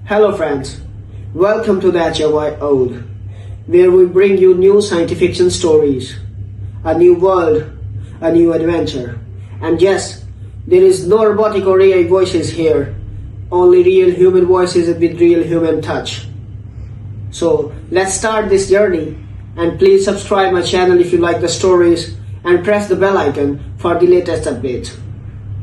Hello friends, welcome to the HFY Ode, where we bring you new science fiction stories, a new world, a new adventure. And yes, there is no robotic or AI voices here, only real human voices with real human touch. So let's start this journey, and please subscribe my channel if you like the stories and press the bell icon for the latest updates.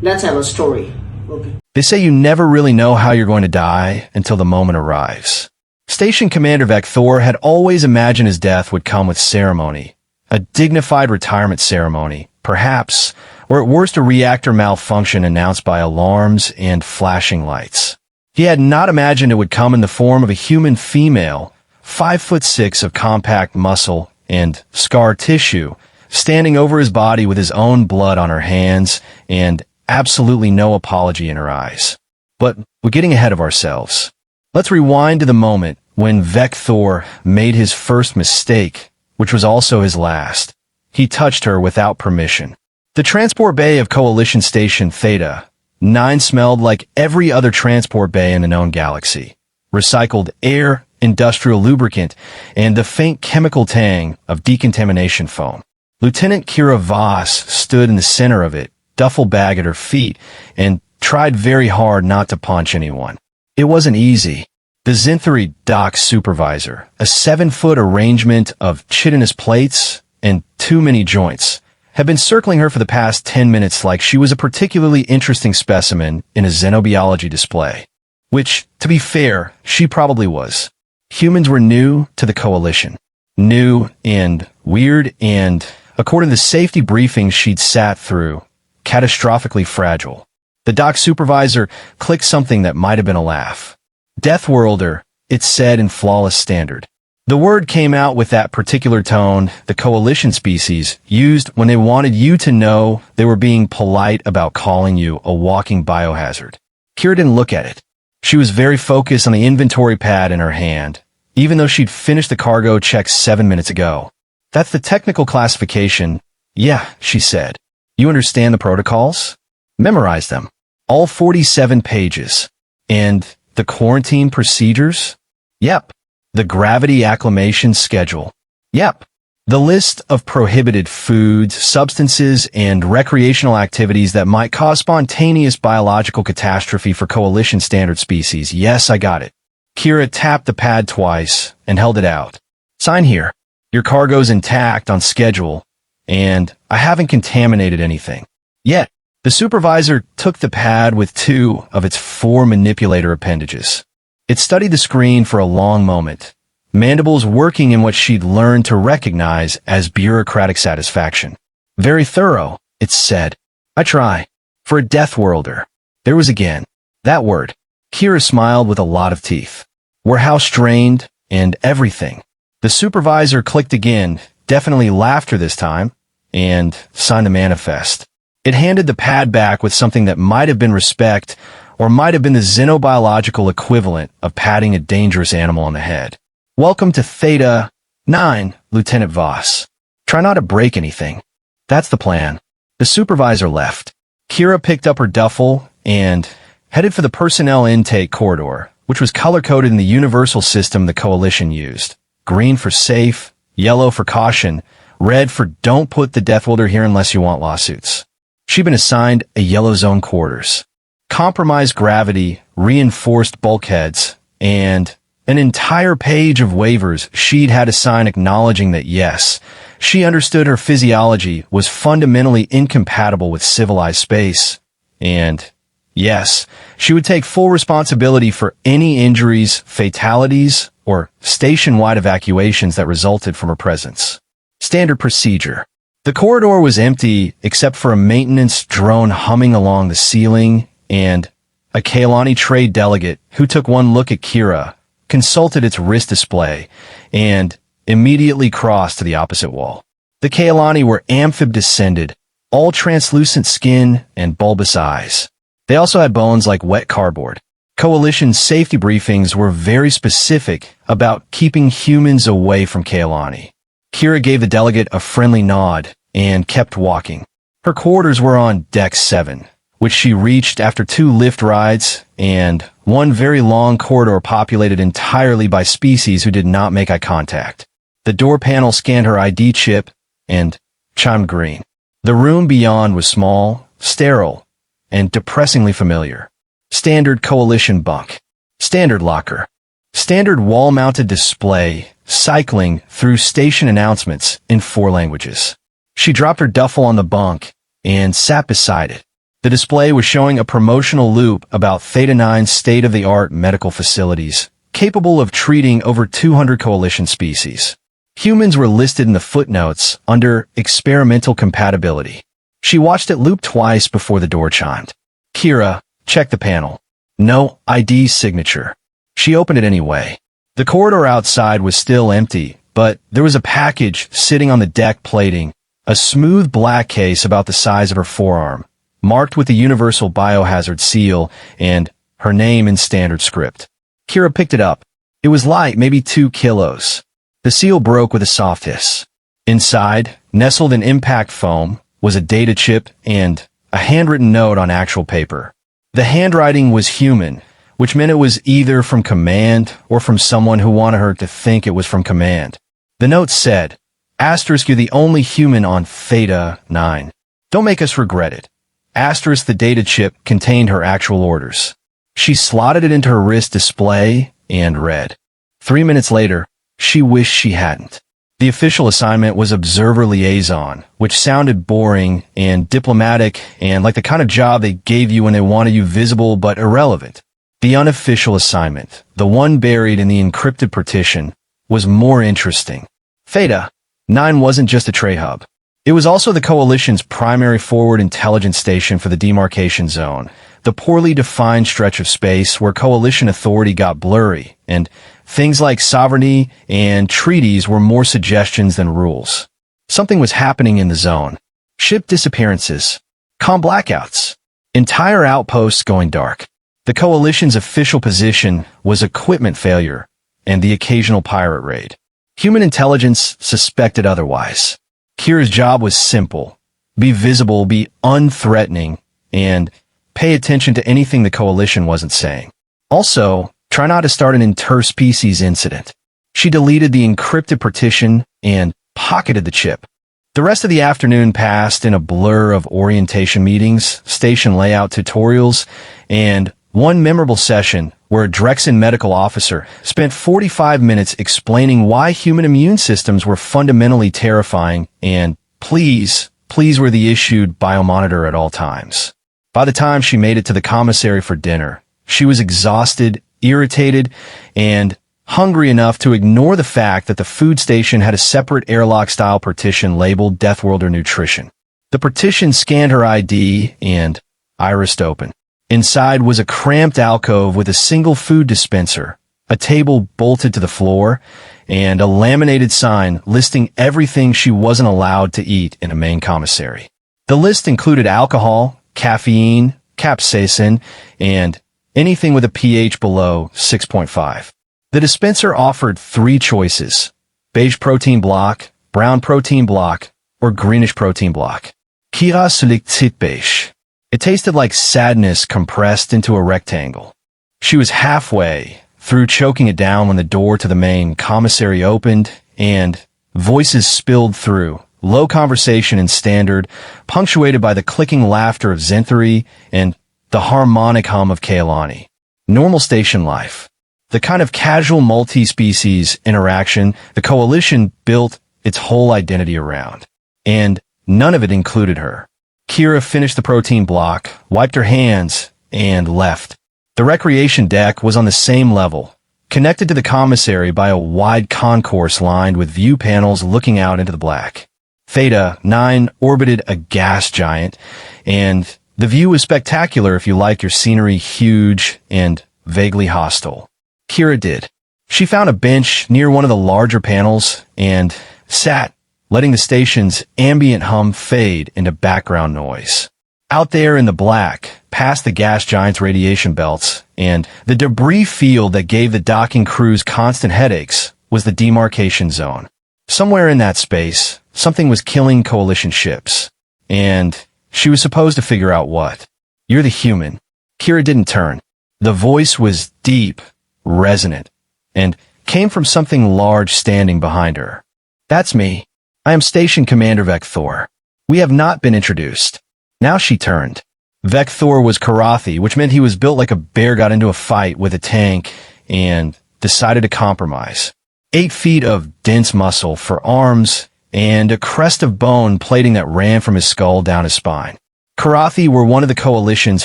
Let's have a story. Okay. They say you never really know how you're going to die until the moment arrives. Station Commander Vector had always imagined his death would come with ceremony, a dignified retirement ceremony, perhaps, or at worst a reactor malfunction announced by alarms and flashing lights. He had not imagined it would come in the form of a human female, 5'6" of compact muscle and scar tissue, standing over his body with his own blood on her hands and absolutely no apology in her eyes. But we're getting ahead of ourselves. Let's rewind to the moment when Vector made his first mistake, which was also his last. He touched her without permission. The transport bay of Coalition Station Theta 9 smelled like every other transport bay in the known galaxy. Recycled air, industrial lubricant, and the faint chemical tang of decontamination foam. Lieutenant Kira Voss stood in the center of it, duffel bag at her feet, and tried very hard not to punch anyone. It wasn't easy. The Zinthari dock supervisor, a 7-foot arrangement of chitinous plates and too many joints, had been circling her for the past 10 minutes like she was a particularly interesting specimen in a xenobiology display. Which, to be fair, she probably was. Humans were new to the Coalition. New and weird and, according to the safety briefings she'd sat through, catastrophically fragile. The dock supervisor clicked something that might have been a laugh. Deathworlder, it said in flawless standard. The word came out with that particular tone the Coalition species used when they wanted you to know they were being polite about calling you a walking biohazard. Kira didn't look at it. She was very focused on the inventory pad in her hand, even though she'd finished the cargo check 7 minutes ago. That's the technical classification. Yeah, she said. You understand the protocols? Memorize them. All 47 pages. And the quarantine procedures? Yep. The gravity acclimation schedule? Yep. The list of prohibited foods, substances, and recreational activities that might cause spontaneous biological catastrophe for Coalition standard species. Yes, I got it. Kira tapped the pad twice and held it out. Sign here. Your cargo's intact on schedule, and I haven't contaminated anything. Yet, the supervisor took the pad with 2 of its 4 manipulator appendages. It studied the screen for a long moment, mandibles working in what she'd learned to recognize as bureaucratic satisfaction. Very thorough, it said. I try. For a Deathworlder. There was again. That word. Kira smiled with a lot of teeth. We're house-trained and everything. The supervisor clicked again, definitely laughter this time, and signed the manifest. It handed the pad back with something that might have been respect or might have been the xenobiological equivalent of patting a dangerous animal on the head. Welcome to Theta 9, Lieutenant Voss. Try not to break anything. That's the plan. The supervisor left. Kira picked up her duffel and headed for the personnel intake corridor, which was color-coded in the universal system the Coalition used. Green for safe, yellow for caution, red for don't put the Deathworlder here unless you want lawsuits. She'd been assigned a yellow zone quarters, compromised gravity, reinforced bulkheads, and an entire page of waivers she'd had to sign acknowledging that yes, she understood her physiology was fundamentally incompatible with civilized space, and yes, she would take full responsibility for any injuries, fatalities, or station-wide evacuations that resulted from her presence. Standard procedure. The corridor was empty except for a maintenance drone humming along the ceiling and a Kailani trade delegate who took one look at Kira, consulted its wrist display, and immediately crossed to the opposite wall. The Kailani were amphib-descended, all translucent skin and bulbous eyes. They also had bones like wet cardboard. Coalition's safety briefings were very specific about keeping humans away from Kailani. Kira gave the delegate a friendly nod and kept walking. Her quarters were on Deck 7, which she reached after 2 lift rides and one very long corridor populated entirely by species who did not make eye contact. The door panel scanned her ID chip and chimed green. The room beyond was small, sterile, and depressingly familiar. Standard coalition bunk. Standard locker. Standard wall-mounted display, cycling through station announcements in 4 languages. She dropped her duffel on the bunk and sat beside it. The display was showing a promotional loop about Theta 9's state-of-the-art medical facilities, capable of treating over 200 coalition species. Humans were listed in the footnotes under experimental compatibility. She watched it loop twice before the door chimed. Kira, check the panel. No ID signature. She opened it anyway. The corridor outside was still empty, but there was a package sitting on the deck plating, a smooth black case about the size of her forearm, marked with the universal biohazard seal and her name in standard script. Kira picked it up. It was light, maybe 2 kilos. The seal broke with a soft hiss. Inside, nestled in impact foam, was a data chip and a handwritten note on actual paper. The handwriting was human, which meant it was either from command or from someone who wanted her to think it was from command. The note said, Asterisk, you're the only human on Theta 9. Don't make us regret it. Asterisk, the data chip contained her actual orders. She slotted it into her wrist display and read. 3 minutes later, she wished she hadn't. The official assignment was observer liaison, which sounded boring and diplomatic and like the kind of job they gave you when they wanted you visible but irrelevant. The unofficial assignment, the one buried in the encrypted partition, was more interesting. Theta 9 wasn't just a tray hub. It was also the Coalition's primary forward intelligence station for the demarcation zone, the poorly defined stretch of space where Coalition authority got blurry, and things like sovereignty and treaties were more suggestions than rules. Something was happening in the zone. Ship disappearances, comm blackouts, entire outposts going dark. The Coalition's official position was equipment failure and the occasional pirate raid. Human intelligence suspected otherwise. Kira's job was simple. Be visible, be unthreatening, and pay attention to anything the Coalition wasn't saying. Also, try not to start an interspecies incident. She deleted the encrypted partition and pocketed the chip. The rest of the afternoon passed in a blur of orientation meetings, station layout tutorials, and one memorable session where a Drexen medical officer spent 45 minutes explaining why human immune systems were fundamentally terrifying and please were the issued biomonitor at all times. By the time she made it to the commissary for dinner, she was exhausted, irritated, and hungry enough to ignore the fact that the food station had a separate airlock-style partition labeled Deathworlder Nutrition. The partition scanned her ID and irised open. Inside was a cramped alcove with a single food dispenser, a table bolted to the floor, and a laminated sign listing everything she wasn't allowed to eat in a main commissary. The list included alcohol, caffeine, capsaicin, and anything with a pH below 6.5. The dispenser offered 3 choices: beige protein block, brown protein block, or greenish protein block. Kira selected beige. It tasted like sadness compressed into a rectangle. She was halfway through choking it down when the door to the main commissary opened and voices spilled through. Low conversation in standard, punctuated by the clicking laughter of Zenthari and the harmonic hum of Kailani. Normal station life. The kind of casual multi-species interaction the Coalition built its whole identity around. And none of it included her. Kira finished the protein block, wiped her hands, and left. The recreation deck was on the same level, connected to the commissary by a wide concourse lined with view panels looking out into the black. Theta 9 orbited a gas giant, and the view was spectacular if you like your scenery huge and vaguely hostile. Kira did. She found a bench near one of the larger panels and sat, letting the station's ambient hum fade into background noise. Out there in the black, past the gas giant's radiation belts, and the debris field that gave the docking crews constant headaches, was the demarcation zone. Somewhere in that space, something was killing Coalition ships, and she was supposed to figure out what. You're the human. Kira didn't turn. The voice was deep, resonant, and came from something large standing behind her. That's me. I am Station Commander Vector. We have not been introduced. Now she turned. Vector was Karathi, which meant he was built like a bear got into a fight with a tank and decided to compromise. 8 feet of dense muscle for arms and a crest of bone plating that ran from his skull down his spine. Karathi were one of the Coalition's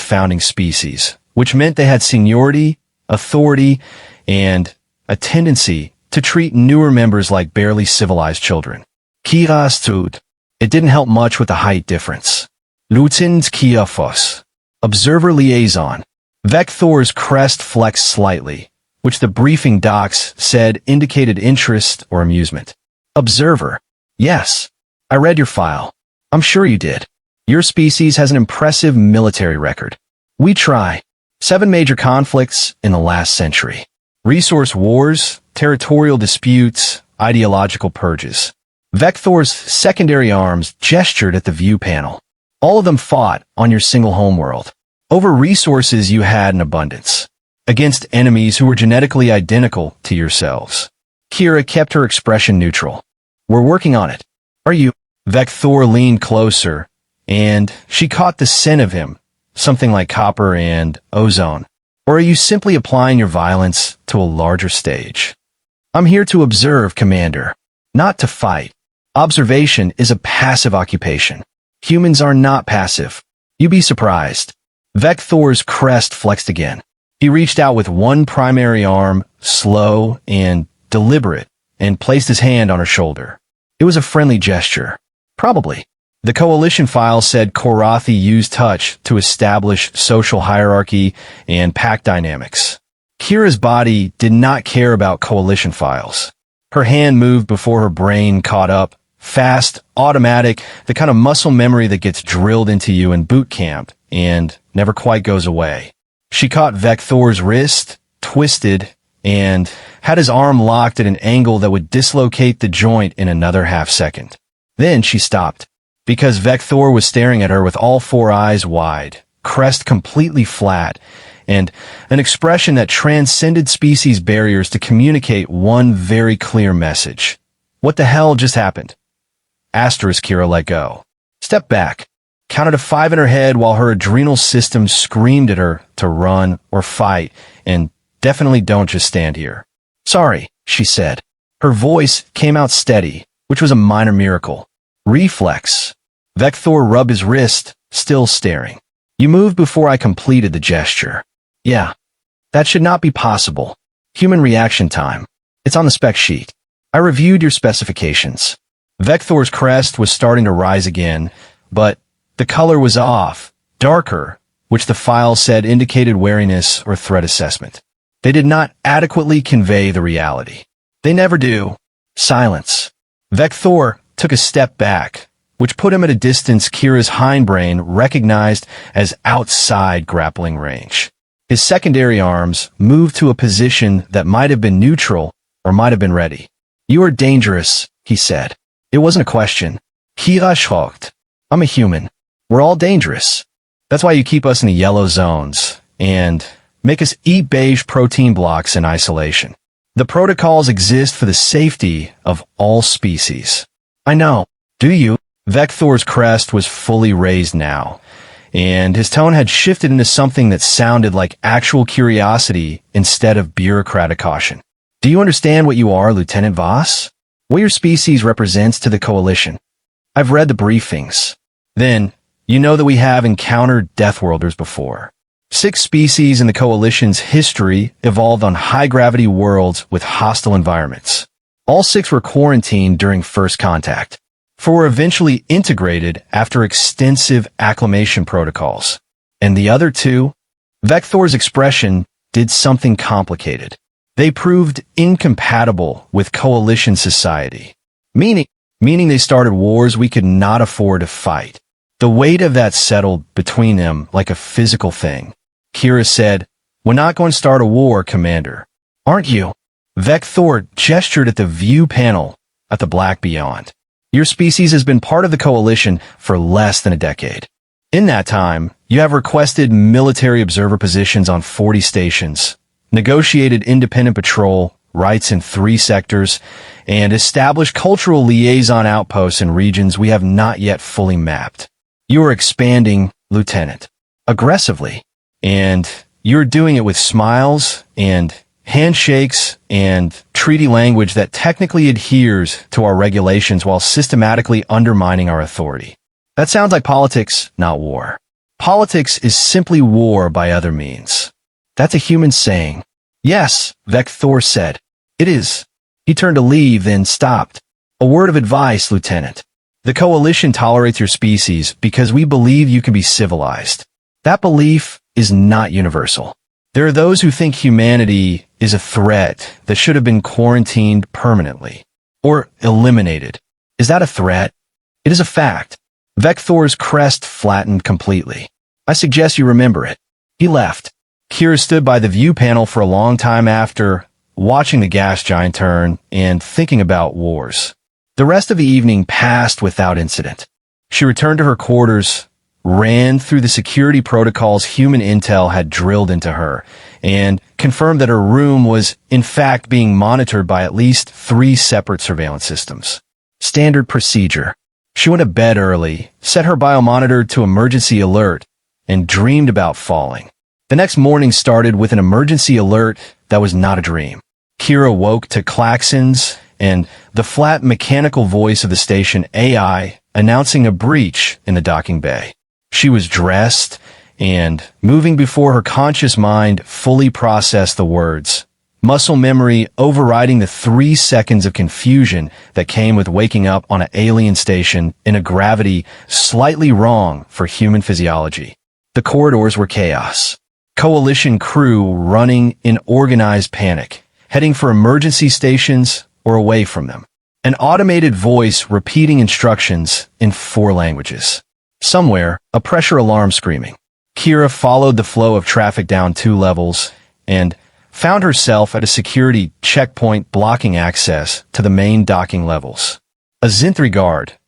founding species, which meant they had seniority, authority, and a tendency to treat newer members like barely civilized children. Kira stood. It didn't help much with the height difference. Lieutenant Kia Fuss. Observer liaison. Vector's crest flexed slightly, which the briefing docs said indicated interest or amusement. Observer. Yes. I read your file. I'm sure you did. Your species has an impressive military record. We try. 7 major conflicts in the last century. Resource wars, territorial disputes, ideological purges. Vector's secondary arms gestured at the view panel. All of them fought on your single homeworld. Over resources you had in abundance. Against enemies who were genetically identical to yourselves. Kira kept her expression neutral. We're working on it. Are you? Vector leaned closer, and she caught the scent of him, something like copper and ozone. Or are you simply applying your violence to a larger stage? I'm here to observe, Commander, not to fight. Observation is a passive occupation. Humans are not passive. You'd be surprised. Vector's crest flexed again. He reached out with one primary arm, slow and deliberate, and placed his hand on her shoulder. It was a friendly gesture. Probably. The Coalition file said Korathi used touch to establish social hierarchy and pack dynamics. Kira's body did not care about Coalition files. Her hand moved before her brain caught up. Fast, automatic, the kind of muscle memory that gets drilled into you in boot camp and never quite goes away. She caught Vector's wrist, twisted, and had his arm locked at an angle that would dislocate the joint in another half second. Then she stopped, because Vector was staring at her with all 4 eyes wide, crest completely flat, and an expression that transcended species barriers to communicate one very clear message. What the hell just happened? Asterisk Kira let go. Step back. Counted to 5 in her head while her adrenal system screamed at her to run or fight, and definitely don't just stand here. Sorry, she said. Her voice came out steady, which was a minor miracle. Reflex. Vector rubbed his wrist, still staring. You moved before I completed the gesture. Yeah. That should not be possible. Human reaction time. It's on the spec sheet. I reviewed your specifications. Vector's crest was starting to rise again, but the color was off, darker, which the file said indicated wariness or threat assessment. They did not adequately convey the reality. They never do. Silence. Vector took a step back, which put him at a distance Kira's hindbrain recognized as outside grappling range. His secondary arms moved to a position that might have been neutral or might have been ready. You are dangerous, he said. It wasn't a question. Kira shrugged. I'm a human. We're all dangerous. That's why you keep us in the yellow zones and make us eat beige protein blocks in isolation. The protocols exist for the safety of all species. I know. Do you? Vector's crest was fully raised now, and his tone had shifted into something that sounded like actual curiosity instead of bureaucratic caution. Do you understand what you are, Lieutenant Voss? What your species represents to the Coalition? I've read the briefings. Then, you know that we have encountered Deathworlders before. 6 species in the Coalition's history evolved on high-gravity worlds with hostile environments. All 6 were quarantined during first contact, for were eventually integrated after extensive acclimation protocols. And the other 2? Vector's expression did something complicated. They proved incompatible with Coalition society, meaning they started wars we could not afford to fight. The weight of that settled between them like a physical thing. Kira said, "We're not going to start a war, Commander. Aren't you?" Vector gestured at the view panel at the black beyond. Your species has been part of the Coalition for less than a decade. In that time, you have requested military observer positions on 40 stations, negotiated independent patrol rights in 3 sectors, and established cultural liaison outposts in regions we have not yet fully mapped. You are expanding, Lieutenant, aggressively, and you're doing it with smiles and handshakes and treaty language that technically adheres to our regulations while systematically undermining our authority. That sounds like politics, not war. Politics is simply war by other means. That's a human saying. Yes, Vector said. It is. He turned to leave, then stopped. A word of advice, Lieutenant. The Coalition tolerates your species because we believe you can be civilized. That belief is not universal. There are those who think humanity is a threat that should have been quarantined permanently or eliminated. Is that a threat? It is a fact. Vector's crest flattened completely. I suggest you remember it. He left. Kira stood by the view panel for a long time after, watching the gas giant turn and thinking about wars. The rest of the evening passed without incident. She returned to her quarters, ran through the security protocols human intel had drilled into her, and confirmed that her room was in fact being monitored by at least 3 separate surveillance systems. Standard procedure. She went to bed early, set her biomonitor to emergency alert, and dreamed about falling. The next morning started with an emergency alert that was not a dream. Kira woke to klaxons and the flat mechanical voice of the station AI announcing a breach in the docking bay. She was dressed and, moving before her conscious mind fully processed the words, muscle memory overriding the 3 seconds of confusion that came with waking up on an alien station in a gravity slightly wrong for human physiology. The corridors were chaos. Coalition crew running in organized panic, heading for emergency stations or away from them. An automated voice repeating instructions in 4 languages. Somewhere, a pressure alarm screaming. Kira followed the flow of traffic down 2 levels and found herself at a security checkpoint blocking access to the main docking levels. A Zinthri guard,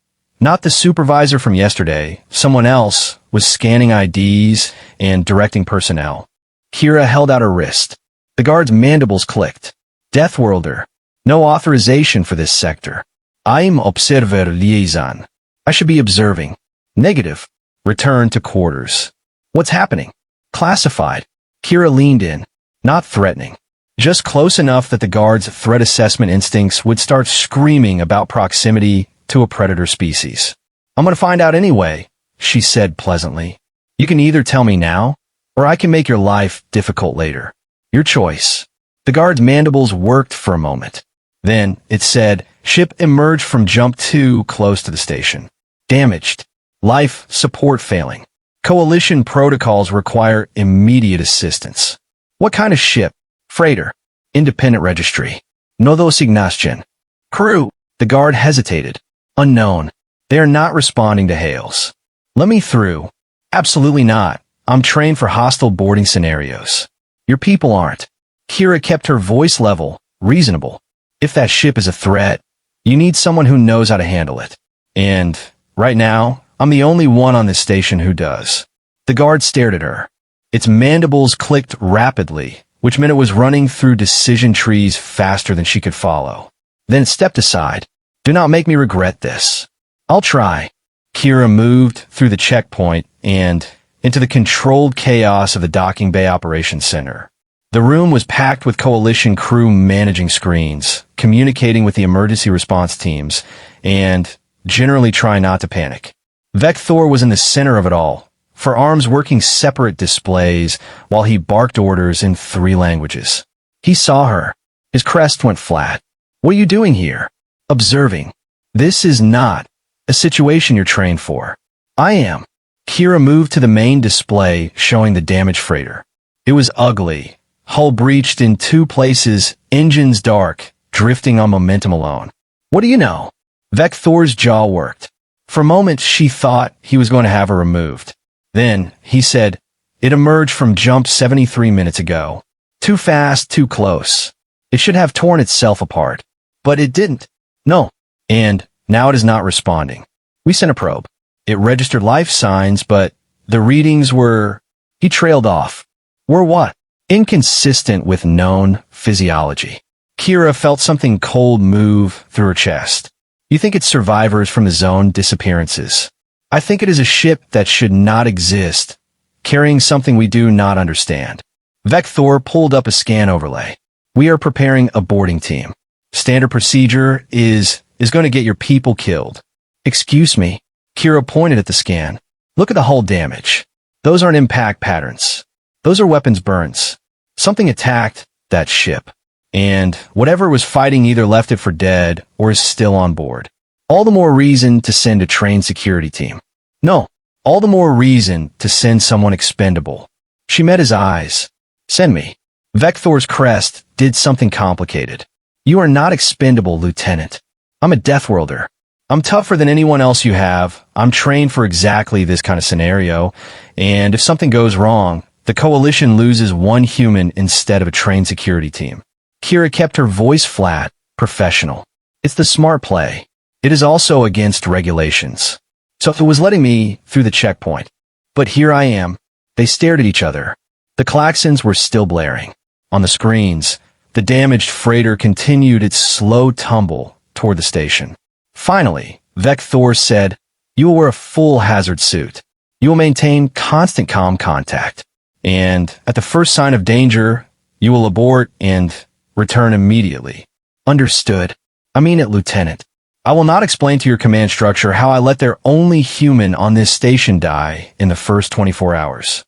not the supervisor from yesterday, someone else, was scanning IDs and directing personnel. Kira held out her wrist. The guard's mandibles clicked. Deathworlder. No authorization for this sector. I'm Observer Liaison. I should be observing. Negative. Return to quarters. What's happening? Classified. Kira leaned in. Not threatening. Just close enough that the guard's threat assessment instincts would start screaming about proximity to a predator species. I'm going to find out anyway, she said pleasantly. You can either tell me now, or I can make your life difficult later. Your choice. The guard's mandibles worked for a moment. Then, it said, ship emerged from jump 2 close to the station. Damaged. Life support failing. Coalition protocols require immediate assistance. What kind of ship? Freighter. Independent registry. No designación. Crew. The guard hesitated. Unknown. They are not responding to hails. Let me through. Absolutely not. I'm trained for hostile boarding scenarios. Your people aren't. Kira kept her voice level, reasonable. If that ship is a threat, you need someone who knows how to handle it. And, right now, I'm the only one on this station who does. The guard stared at her. Its mandibles clicked rapidly, which meant it was running through decision trees faster than she could follow. Then it stepped aside. Do not make me regret this. I'll try. Kira moved through the checkpoint and into the controlled chaos of the docking bay operations center. The room was packed with Coalition crew managing screens, communicating with the emergency response teams, and generally trying not to panic. Vector was in the center of it all, for arms working separate displays while he barked orders in 3 languages. He saw her. His crest went flat. What are you doing here? Observing. This is not a situation you're trained for. I am. Kira moved to the main display showing the damaged freighter. It was ugly. Hull breached in 2 places, engines dark, drifting on momentum alone. What do you know? Vector's jaw worked. For a moment, she thought he was going to have her removed. Then, he said, it emerged from jump 73 minutes ago. Too fast, too close. It should have torn itself apart. But it didn't. No. And now it is not responding. We sent a probe. It registered life signs, but The readings were... He trailed off. Were what? Inconsistent with known physiology. Kira felt something cold move through her chest. You think it's survivors from the zone disappearances. I think it is a ship that should not exist, carrying something we do not understand. Vector pulled up a scan overlay. We are preparing a boarding team. Standard procedure is going to get your people killed. Excuse me. Kira pointed at the scan. Look at the hull damage. Those aren't impact patterns. Those are weapons burns. Something attacked that ship. And whatever was fighting either left it for dead or is still on board. All the more reason to send a trained security team. No, all the more reason to send someone expendable. She met his eyes. Send me. Vector's crest did something complicated. You are not expendable, Lieutenant. I'm a Deathworlder. I'm tougher than anyone else you have. I'm trained for exactly this kind of scenario. And if something goes wrong, the Coalition loses one human instead of a trained security team. Kira kept her voice flat, professional. It's the smart play. It is also against regulations. So it was letting me through the checkpoint. But here I am. They stared at each other. The klaxons were still blaring. On the screens, the damaged freighter continued its slow tumble toward the station. Finally, Vector said, "You will wear a full hazard suit. You will maintain constant comm contact. And at the first sign of danger, you will abort and return immediately." Understood. I mean it, Lieutenant. I will not explain to your command structure how I let their only human on this station die in the first 24 hours.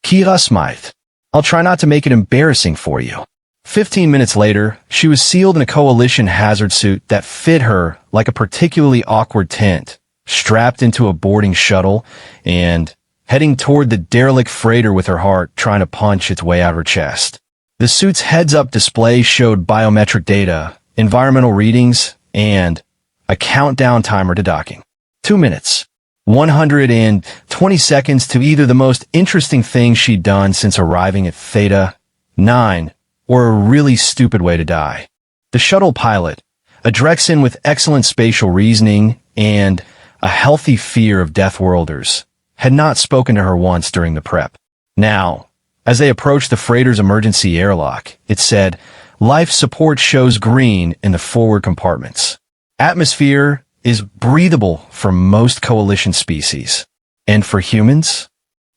Kira smiled. I'll try not to make it embarrassing for you. 15 minutes later, she was sealed in a Coalition hazard suit that fit her like a particularly awkward tent, strapped into a boarding shuttle, and heading toward the derelict freighter with her heart trying to punch its way out of her chest. The suit's heads-up display showed biometric data, environmental readings, and a countdown timer to docking. 2 minutes. 120 seconds to either the most interesting thing she'd done since arriving at Theta 9, or a really stupid way to die. The shuttle pilot, a Drexen with excellent spatial reasoning and a healthy fear of Deathworlders, had not spoken to her once during the prep. Now, as they approached the freighter's emergency airlock, it said, "Life support shows green in the forward compartments. Atmosphere is breathable for most Coalition species. And for humans?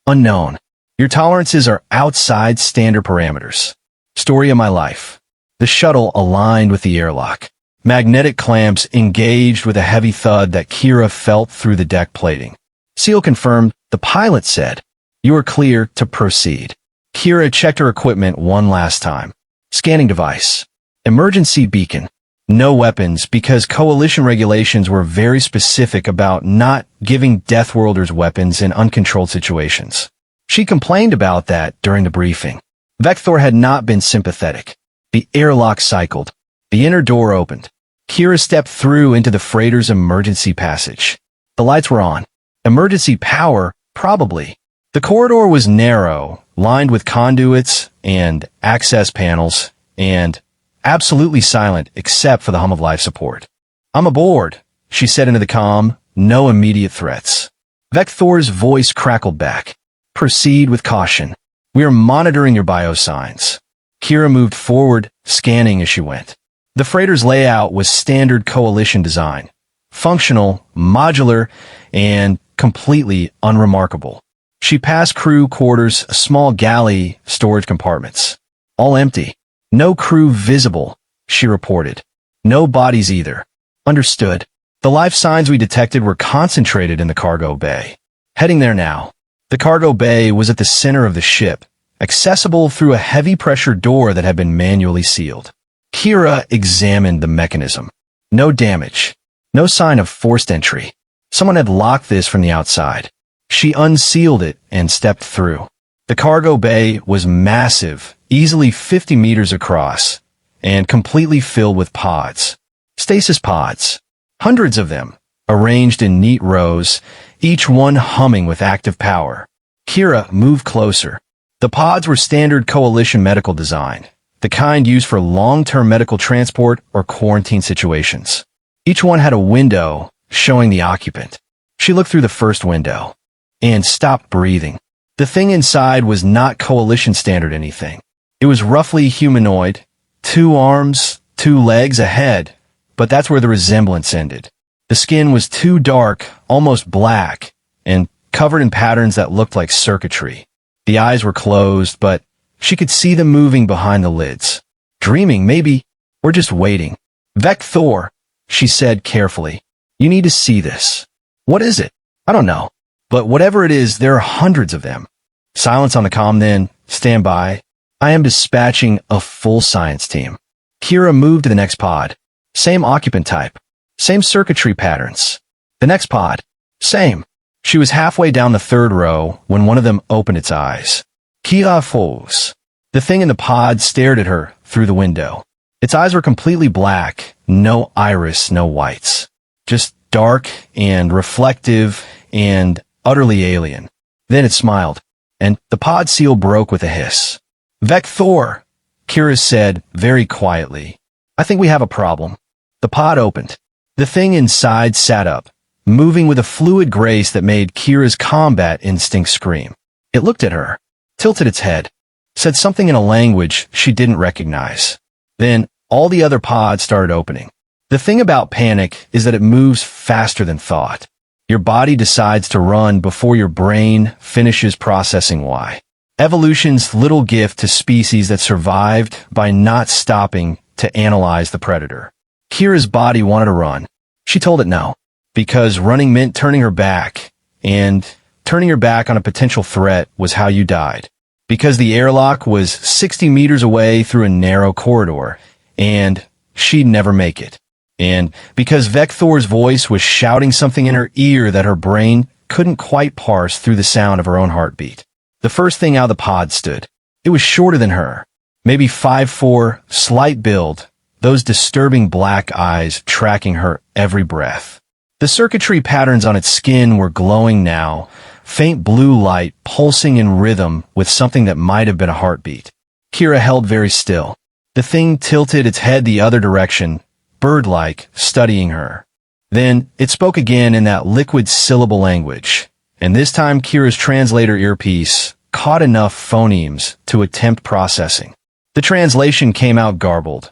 Unknown. Your tolerances are outside standard parameters." Story of my life. The shuttle aligned with the airlock. Magnetic clamps engaged with a heavy thud that Kira felt through the deck plating. Seal confirmed, the pilot said, "You are clear to proceed." Kira checked her equipment one last time. Scanning device. Emergency beacon. No weapons because Coalition regulations were very specific about not giving Deathworlders weapons in uncontrolled situations. She complained about that during the briefing. Vector had not been sympathetic. The airlock cycled. The inner door opened. Kira stepped through into the freighter's emergency passage. The lights were on. Emergency power, probably. The corridor was narrow, lined with conduits and access panels, and absolutely silent except for the hum of life support. "I'm aboard," she said into the comm. No immediate threats. Vector's voice crackled back. "Proceed with caution. We are monitoring your biosigns." Kira moved forward, scanning as she went. The freighter's layout was standard Coalition design. Functional, modular, and completely unremarkable. She passed crew quarters, a small galley, storage compartments. All empty. No crew visible, she reported. No bodies either. Understood. The life signs we detected were concentrated in the cargo bay. Heading there now. The cargo bay was at the center of the ship, accessible through a heavy-pressure door that had been manually sealed. Kira examined the mechanism. No damage. No sign of forced entry. Someone had locked this from the outside. She unsealed it and stepped through. The cargo bay was massive, easily 50 meters across, and completely filled with pods. Stasis pods. Hundreds of them, arranged in neat rows, each one humming with active power. Kira moved closer. The pods were standard Coalition medical design, the kind used for long-term medical transport or quarantine situations. Each one had a window showing the occupant. She looked through the first window. and stopped breathing. The thing inside was not Coalition standard anything. It was roughly humanoid, 2 arms, 2 legs, a head, but that's where the resemblance ended. The skin was too dark, almost black, and covered in patterns that looked like circuitry. The eyes were closed, but she could see them moving behind the lids. Dreaming, maybe, or just waiting. Vector, she said carefully. You need to see this. What is it? I don't know. But whatever it is, there are hundreds of them. Silence on the comm then. Stand by. I am dispatching a full science team. Kira moved to the next pod. Same occupant type. Same circuitry patterns. The next pod. Same. She was halfway down the 3rd row when one of them opened its eyes. Kira froze. The thing in the pod stared at her through the window. Its eyes were completely black. No iris, no whites. Just dark and reflective and utterly alien. Then it smiled, and the pod seal broke with a hiss. Vector, Kira said very quietly. I think we have a problem. The pod opened. The thing inside sat up, moving with a fluid grace that made Kira's combat instinct scream. It looked at her, tilted its head, said something in a language she didn't recognize. Then all the other pods started opening. The thing about panic is that it moves faster than thought. Your body decides to run before your brain finishes processing why. Evolution's little gift to species that survived by not stopping to analyze the predator. Kira's body wanted to run. She told it no, because running meant turning her back, and turning your back on a potential threat was how you died. Because the airlock was 60 meters away through a narrow corridor, and she'd never make it. And because Vector's voice was shouting something in her ear that her brain couldn't quite parse through the sound of her own heartbeat. The first thing out of the pod stood. It was shorter than her, maybe 5'4", slight build, those disturbing black eyes tracking her every breath. The circuitry patterns on its skin were glowing now, faint blue light pulsing in rhythm with something that might have been a heartbeat. Kira held very still. The thing tilted its head the other direction, bird-like, studying her. Then it spoke again in that liquid syllable language, and this time Kira's translator earpiece caught enough phonemes to attempt processing. The translation came out garbled.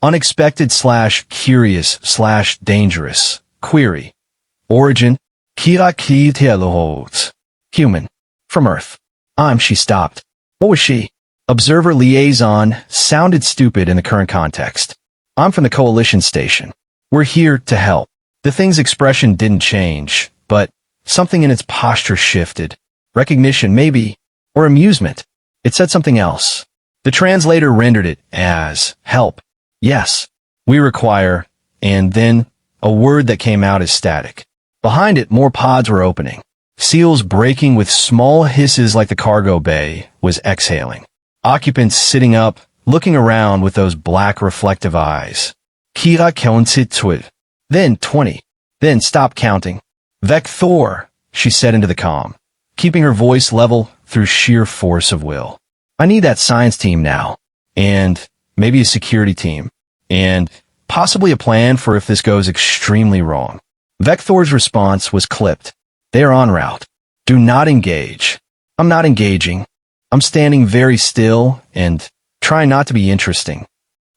Unexpected/curious/dangerous. Query. Origin. Kira ki teloholds. Human. From Earth. She stopped. What was she? Observer liaison sounded stupid in the current context. I'm from the Coalition station. We're here to help. The thing's expression didn't change, but something in its posture shifted. Recognition, maybe, or amusement. It said something else. The translator rendered it as help. Yes, we require, and then a word that came out as static. Behind it, more pods were opening. Seals breaking with small hisses like the cargo bay was exhaling. Occupants sitting up, looking around with those black reflective eyes. Kira counted twit. Then 20. Then stop counting. Vector, she said into the comm, keeping her voice level through sheer force of will. I need that science team now. And maybe a security team. And possibly a plan for if this goes extremely wrong. Vector's response was clipped. They are en route. Do not engage. I'm not engaging. I'm standing very still and trying not to be interesting.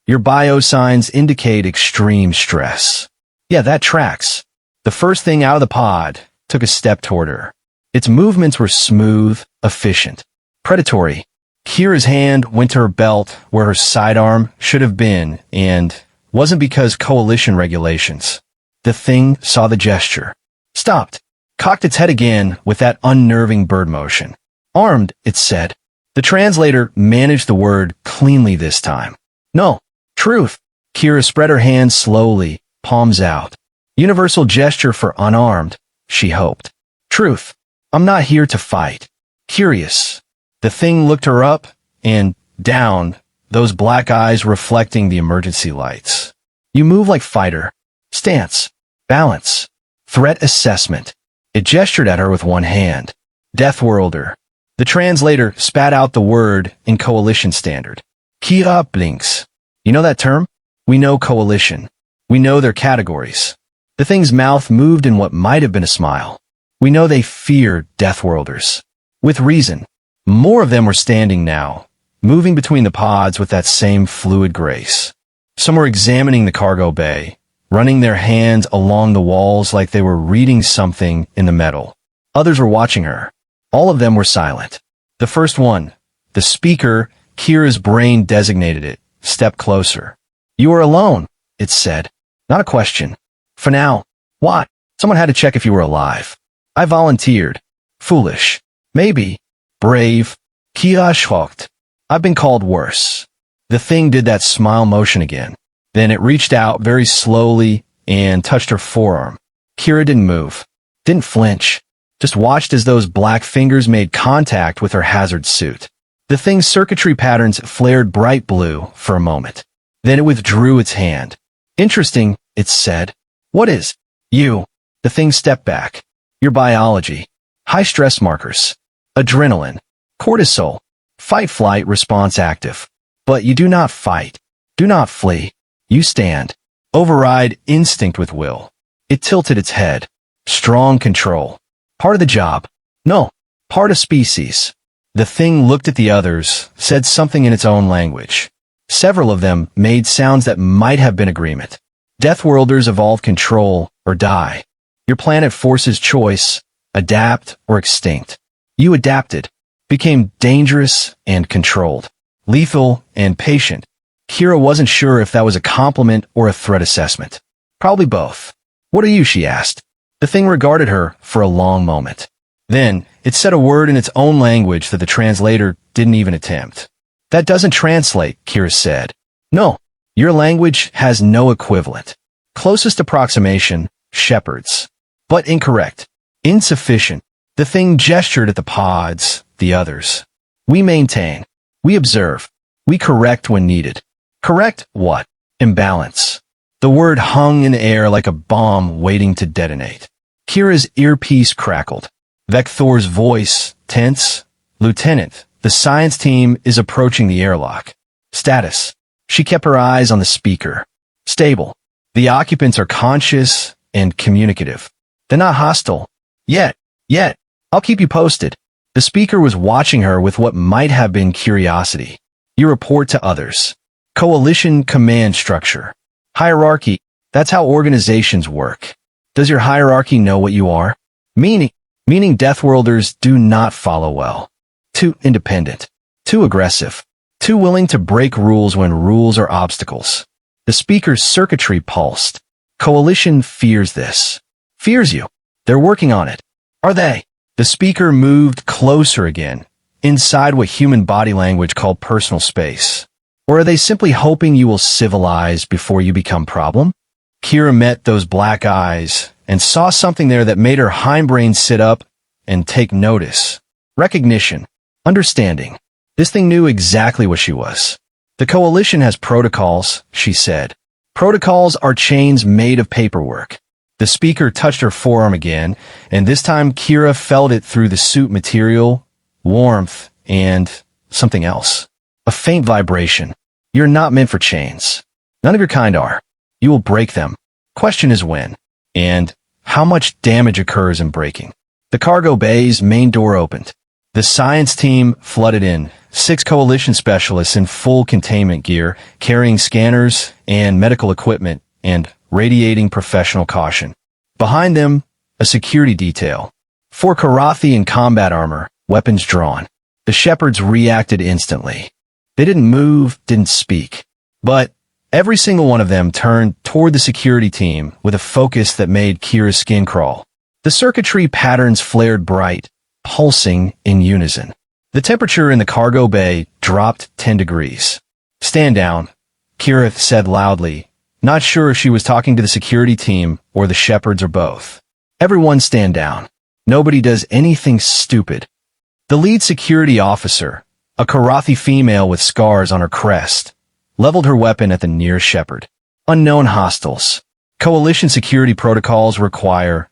Your biosigns indicate extreme stress. Yeah, that tracks. The first thing out of the pod took a step toward her. Its movements were smooth, efficient, predatory. Kira's hand went to her belt where her sidearm should have been, and wasn't because Coalition regulations. The thing saw the gesture, stopped, cocked its head again with that unnerving bird motion. Armed, it said. The translator managed the word cleanly this time. No, truth. Kira spread her hands slowly, palms out. Universal gesture for unarmed, she hoped. Truth. I'm not here to fight. Curious. The thing looked her up and down, those black eyes reflecting the emergency lights. You move like fighter. Stance. Balance. Threat assessment. It gestured at her with one hand. Deathworlder. The translator spat out the word in Coalition standard. Kira blinks. You know that term? We know Coalition. We know their categories. The thing's mouth moved in what might have been a smile. We know they fear Deathworlders. With reason. More of them were standing now, moving between the pods with that same fluid grace. Some were examining the cargo bay, running their hands along the walls like they were reading something in the metal. Others were watching her. All of them were silent. The first one, the speaker, Kira's brain designated it, stepped closer. You are alone, it said. Not a question. For now. Why? Someone had to check if you were alive. I volunteered. Foolish. Maybe. Brave. Kia shocked. I've been called worse. The thing did that smile motion again. Then it reached out very slowly and touched her forearm. Kira didn't move. Didn't flinch. Just watched as those black fingers made contact with her hazard suit. The thing's circuitry patterns flared bright blue for a moment. Then it withdrew its hand. Interesting, it said. What is? You. The thing stepped back. Your biology. High stress markers. Adrenaline. Cortisol. Fight-flight response active. But you do not fight. Do not flee. You stand. Override instinct with will. It tilted its head. Strong control. Part of the job. No. Part of species. The thing looked at the others, said something in its own language. Several of them made sounds that might have been agreement. Deathworlders evolve control or die. Your planet forces choice, adapt or extinct. You adapted, became dangerous and controlled, lethal and patient. Kira wasn't sure if that was a compliment or a threat assessment. Probably both. What are you? She asked. The thing regarded her for a long moment. Then, it said a word in its own language that the translator didn't even attempt. That doesn't translate, Kira said. No, your language has no equivalent. Closest approximation, shepherds. But incorrect. Insufficient. The thing gestured at the pods, the others. We maintain. We observe. We correct when needed. Correct what? Imbalance. The word hung in the air like a bomb waiting to detonate. Kira's earpiece crackled. Vecthor's voice, tense. Lieutenant, the science team is approaching the airlock. Status. She kept her eyes on the speaker. Stable. The occupants are conscious and communicative. They're not hostile. Yet. I'll keep you posted. The speaker was watching her with what might have been curiosity. You report to others. Coalition command structure. Hierarchy. That's how organizations work. Does your hierarchy know what you are? Meaning Deathworlders do not follow well. Too independent. Too aggressive. Too willing to break rules when rules are obstacles. The speaker's circuitry pulsed. Coalition fears this. Fears you. They're working on it. Are they? The speaker moved closer again, inside what human body language called personal space. Or are they simply hoping you will civilize before you become problem? Kira met those black eyes and saw something there that made her hindbrain sit up and take notice. Recognition. Understanding. This thing knew exactly what she was. The coalition has protocols, she said. Protocols are chains made of paperwork. The speaker touched her forearm again, and this time Kira felt it through the suit material, warmth, and something else. A faint vibration. You're not meant for chains. None of your kind are. You will break them. Question is when, and how much damage occurs in breaking. The cargo bay's main door opened. The science team flooded in, 6 coalition specialists in full containment gear, carrying scanners and medical equipment, and radiating professional caution. Behind them, a security detail. 4 Karathi in combat armor, weapons drawn. The shepherds reacted instantly. They didn't move, didn't speak. But every single one of them turned toward the security team with a focus that made Kira's skin crawl. The circuitry patterns flared bright, pulsing in unison. The temperature in the cargo bay dropped 10 degrees. Stand down, Kira said loudly, not sure if she was talking to the security team or the shepherds or both. Everyone stand down. Nobody does anything stupid. The lead security officer, a Karathi female with scars on her crest, leveled her weapon at the nearest shepherd. Unknown hostiles. Coalition security protocols require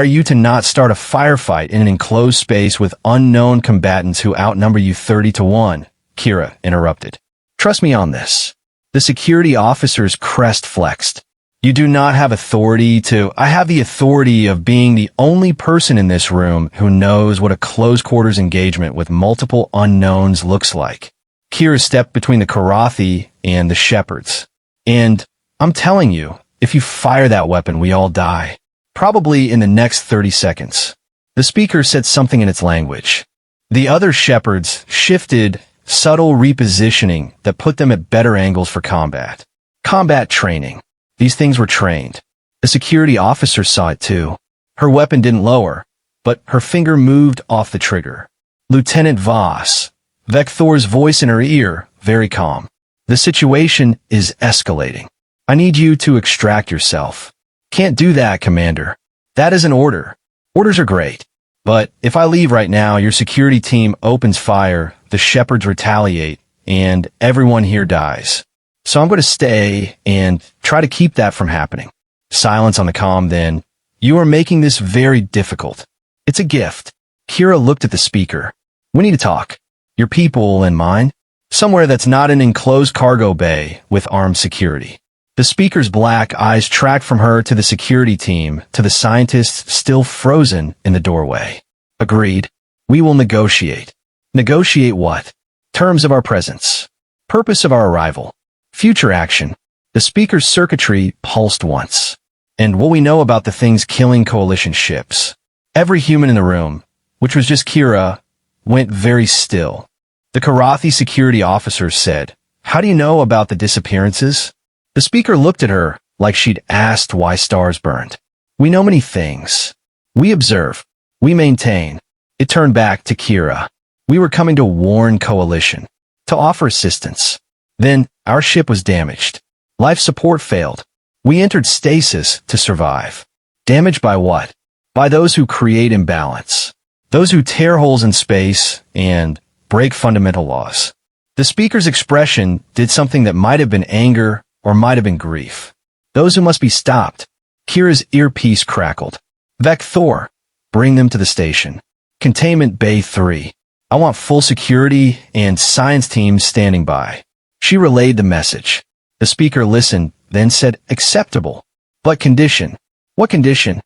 you to not start a firefight in an enclosed space with unknown combatants who outnumber you 30-1, Kira interrupted. Trust me on this. The security officer's crest flexed. You do not have authority to... I have the authority of being the only person in this room who knows what a close-quarters engagement with multiple unknowns looks like. Kira stepped between the Karathi and the shepherds. And I'm telling you, if you fire that weapon, we all die. Probably in the next 30 seconds. The speaker said something in its language. The other shepherds shifted, subtle repositioning that put them at better angles for combat. Combat training. These things were trained. The security officer saw it too. Her weapon didn't lower, but her finger moved off the trigger. Lieutenant Voss. Vecthor's voice in her ear, very calm. The situation is escalating. I need you to extract yourself. Can't do that, Commander. That is an order. Orders are great. But if I leave right now, your security team opens fire, the shepherds retaliate, and everyone here dies. So I'm going to stay and try to keep that from happening. Silence on the comm then. You are making this very difficult. It's a gift. Kira looked at the speaker. We need to talk. Your people and mine. Somewhere that's not an enclosed cargo bay with armed security. The speaker's black eyes tracked from her to the security team to the scientists still frozen in the doorway. Agreed. We will negotiate. Negotiate what? Terms of our presence. Purpose of our arrival. Future action. The speaker's circuitry pulsed once. And what we know about the things killing coalition ships. Every human in the room, which was just Kira, went very still. The Karathi security officer said, "How do you know about the disappearances?" The speaker looked at her like she'd asked why stars burned. We know many things. We observe. We maintain. It turned back to Kira. We were coming to warn coalition. To offer assistance. Then, our ship was damaged. Life support failed. We entered stasis to survive. Damaged by what? By those who create imbalance. Those who tear holes in space and break fundamental laws. The speaker's expression did something that might have been anger or might have been grief. Those who must be stopped. Kira's earpiece crackled. Vecthor, bring them to the station. Containment Bay 3. I want full security and science teams standing by. She relayed the message. The speaker listened, then said, acceptable. But condition. What condition?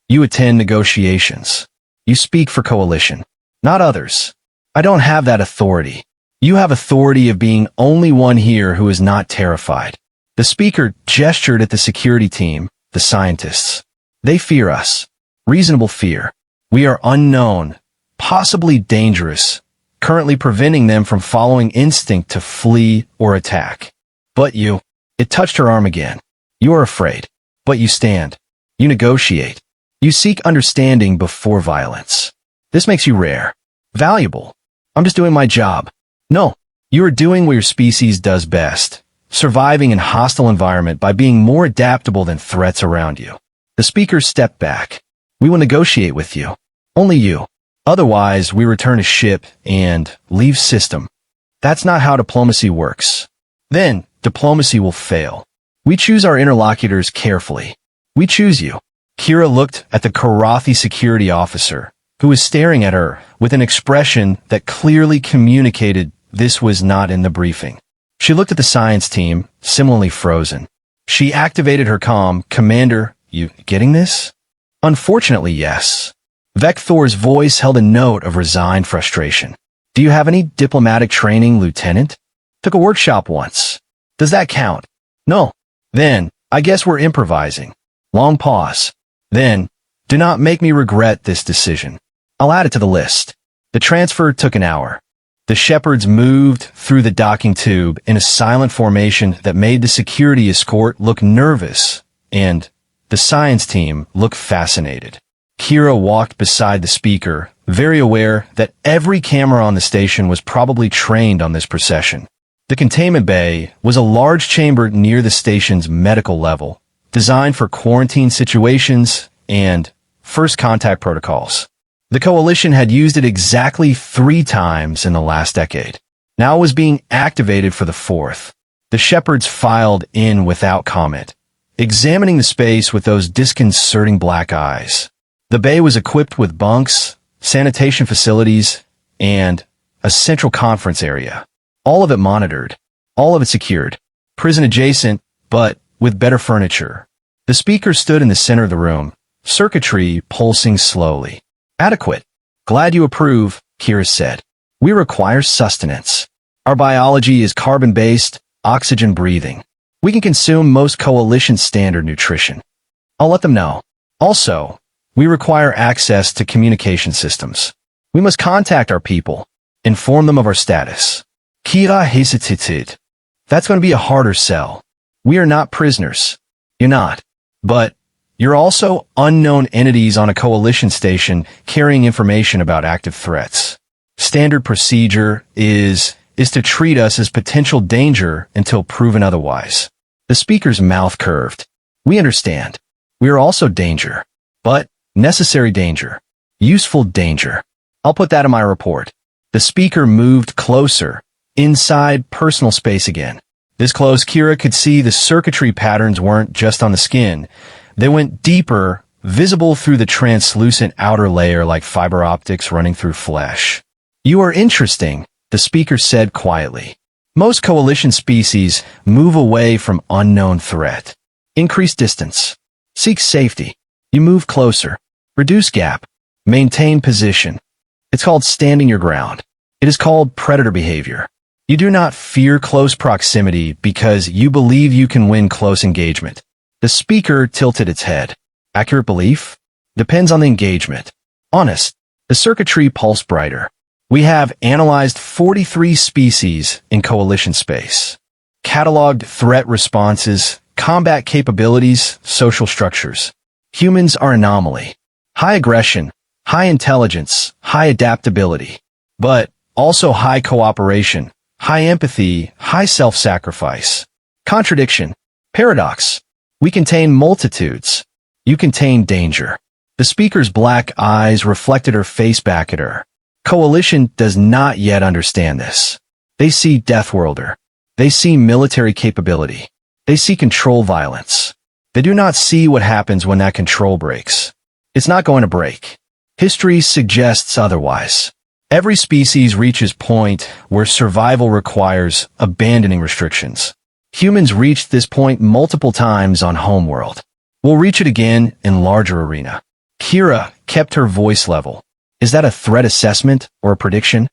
You attend negotiations. You speak for coalition, not others. I don't have that authority. You have authority of being only one here who is not terrified. The speaker gestured at the security team, the scientists. They fear us. Reasonable fear. We are unknown, possibly dangerous, currently preventing them from following instinct to flee or attack. But you. It touched her arm again. You are afraid. But you stand. You negotiate. You seek understanding before violence. This makes you rare. Valuable. I'm just doing my job. No. You are doing what your species does best. Surviving in hostile environment by being more adaptable than threats around you. The speaker stepped back. We will negotiate with you. Only you. Otherwise, we return to ship and leave system. That's not how diplomacy works. Then, diplomacy will fail. We choose our interlocutors carefully. We choose you. Kira looked at the Karathi security officer, who was staring at her with an expression that clearly communicated this was not in the briefing. She looked at the science team, similarly frozen. She activated her comm. Commander, you getting this? Unfortunately, yes. Vecthor's voice held a note of resigned frustration. Do you have any diplomatic training, Lieutenant? Took a workshop once. Does that count? No. Then, I guess we're improvising. Long pause. Then, do not make me regret this decision. I'll add it to the list. The transfer took an hour. The shepherds moved through the docking tube in a silent formation that made the security escort look nervous, and the science team look fascinated. Kira walked beside the speaker, very aware that every camera on the station was probably trained on this procession. The containment bay was a large chamber near the station's medical level, designed for quarantine situations and first contact protocols. The coalition had used it exactly 3 times in the last decade. Now it was being activated for the 4th. The shepherds filed in without comment, examining the space with those disconcerting black eyes. The bay was equipped with bunks, sanitation facilities, and a central conference area. All of it monitored, all of it secured, prison adjacent, but with better furniture. The speaker stood in the center of the room, circuitry pulsing slowly. Adequate. Glad you approve, Kira said. We require sustenance. Our biology is carbon-based, oxygen-breathing. We can consume most coalition standard nutrition. I'll let them know. Also, we require access to communication systems. We must contact our people, inform them of our status. Kira hesitated. That's going to be a harder sell. We are not prisoners. You're not. But you're also unknown entities on a coalition station carrying information about active threats. Standard procedure is to treat us as potential danger until proven otherwise. The speaker's mouth curved. We understand. We are also danger. But necessary danger. Useful danger. I'll put that in my report. The speaker moved closer, inside personal space again. This close, Kira could see the circuitry patterns weren't just on the skin. They went deeper, visible through the translucent outer layer like fiber optics running through flesh. You are interesting, the speaker said quietly. Most coalition species move away from unknown threat. Increase distance. Seek safety. You move closer. Reduce gap. Maintain position. It's called standing your ground. It is called predator behavior. You do not fear close proximity because you believe you can win close engagement. The speaker tilted its head. Accurate belief? Depends on the engagement. Honest. The circuitry pulsed brighter. We have analyzed 43 species in coalition space. Cataloged threat responses, combat capabilities, social structures. Humans are anomaly. High aggression, high intelligence, high adaptability. But also high cooperation, high empathy, high self-sacrifice. Contradiction. Paradox. We contain multitudes. You contain danger. The speaker's black eyes reflected her face back at her. Coalition does not yet understand this. They see Deathworlder. They see military capability. They see control violence. They do not see what happens when that control breaks. It's not going to break. History suggests otherwise. Every species reaches point where survival requires abandoning restrictions. Humans reached this point multiple times on Homeworld. We'll reach it again in larger arena. Kira kept her voice level. Is that a threat assessment or a prediction?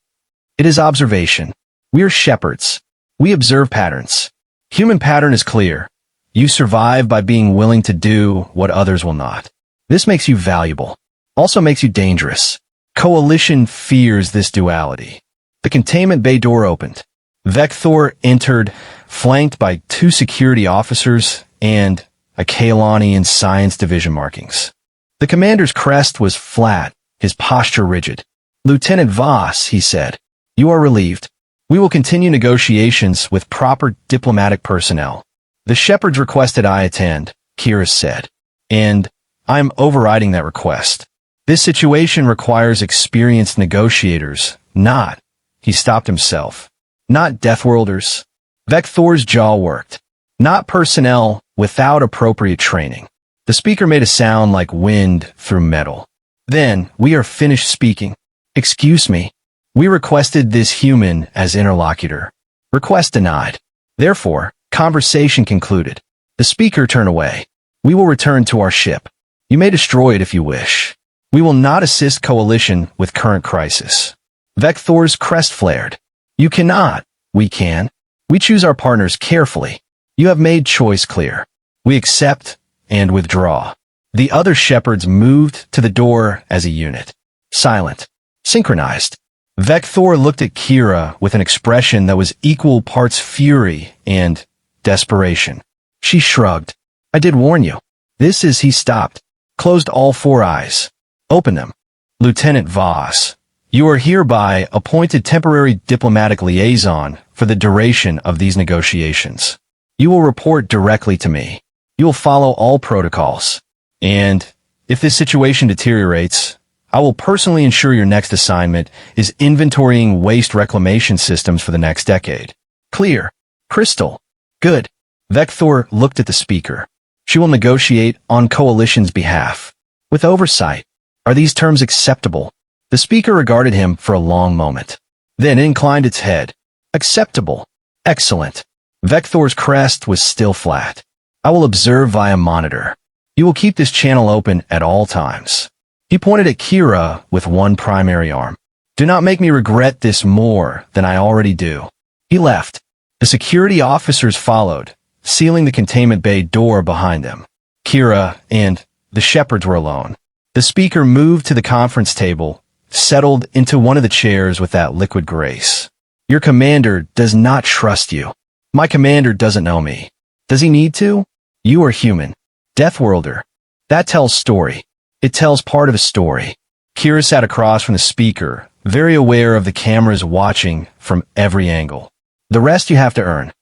It is observation. We are shepherds. We observe patterns. Human pattern is clear. You survive by being willing to do what others will not. This makes you valuable. Also makes you dangerous. Coalition fears this duality. The containment bay door opened. Vector entered, flanked by 2 security officers and a Kaylani in science division markings. The commander's crest was flat, his posture rigid. Lieutenant Voss, he said, you are relieved. We will continue negotiations with proper diplomatic personnel. The shepherds requested I attend, Kira said. And I'm overriding that request. This situation requires experienced negotiators, not, he stopped himself, not Deathworlders. Vector's jaw worked. Not personnel without appropriate training. The speaker made a sound like wind through metal. Then, we are finished speaking. Excuse me. We requested this human as interlocutor. Request denied. Therefore, conversation concluded. The speaker turned away. We will return to our ship. You may destroy it if you wish. We will not assist coalition with current crisis. Vector's crest flared. You cannot. We can. We choose our partners carefully. You have made choice clear. We accept and withdraw. The other shepherds moved to the door as a unit. Silent. Synchronized. Vector looked at Kira with an expression that was equal parts fury and desperation. She shrugged. I did warn you. This is he stopped. Closed all 4 eyes. Open them. Lieutenant Voss, you are hereby appointed temporary diplomatic liaison for the duration of these negotiations. You will report directly to me. You will follow all protocols. And if this situation deteriorates, I will personally ensure your next assignment is inventorying waste reclamation systems for the next decade. Clear. Crystal. Good. Vector looked at the speaker. She will negotiate on coalition's behalf. With oversight. Are these terms acceptable? The speaker regarded him for a long moment. Then inclined its head. Acceptable. Excellent. Vector's crest was still flat. I will observe via monitor. You will keep this channel open at all times. He pointed at Kira with one primary arm. Do not make me regret this more than I already do. He left. The security officers followed, sealing the containment bay door behind them. Kira and the shepherds were alone. The speaker moved to the conference table, settled into one of the chairs with that liquid grace. Your commander does not trust you. My commander doesn't know me. Does he need to? You are human. Deathworlder. That tells story. It tells part of a story. Kira sat across from the speaker, very aware of the cameras watching from every angle. The rest you have to earn.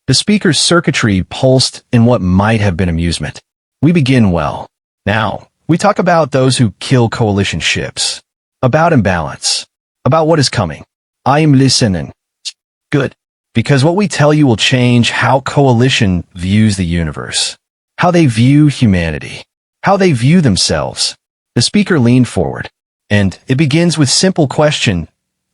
The speaker's circuitry pulsed in what might have been amusement. We begin well. Now, we talk about those who kill coalition ships. About imbalance. About what is coming. I am listening. Good. Because what we tell you will change how coalition views the universe. How they view humanity. How they view themselves. The speaker leaned forward. And it begins with simple question.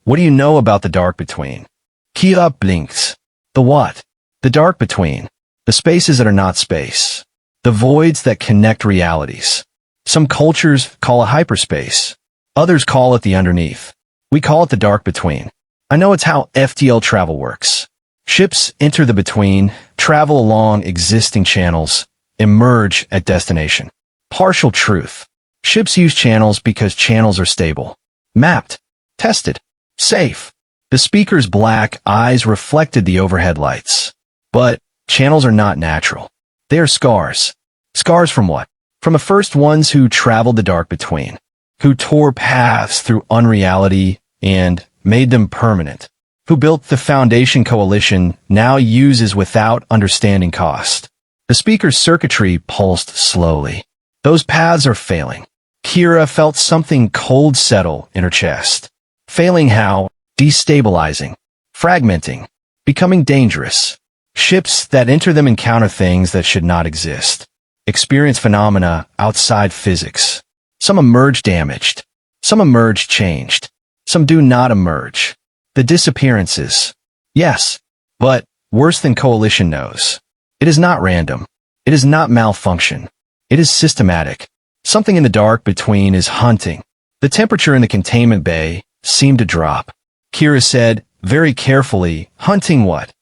What do you know about the dark between? Kira blinks. The what? The dark between. The spaces that are not space. The voids that connect realities. Some cultures call it hyperspace. Others call it the underneath. We call it the dark between. I know it's how FTL travel works. Ships enter the between, travel along existing channels, emerge at destination. Partial truth. Ships use channels because channels are stable. Mapped. Tested. Safe. The speaker's black eyes reflected the overhead lights. But channels are not natural. They are scars. Scars from what? From the first ones who traveled the dark between, who tore paths through unreality and made them permanent, who built the foundation coalition now uses without understanding cost. The speaker's circuitry pulsed slowly. Those paths are failing. Kira felt something cold settle in her chest. Failing how? Destabilizing. Fragmenting. Becoming dangerous. Ships that enter them encounter things that should not exist. Experience phenomena outside physics. Some emerge damaged. Some emerge changed. Some do not emerge. The disappearances. Yes, but worse than coalition knows. It is not random. It is not malfunction. It is systematic. Something in the dark between is hunting. The temperature in the containment bay seemed to drop. Kira said, very carefully, hunting what?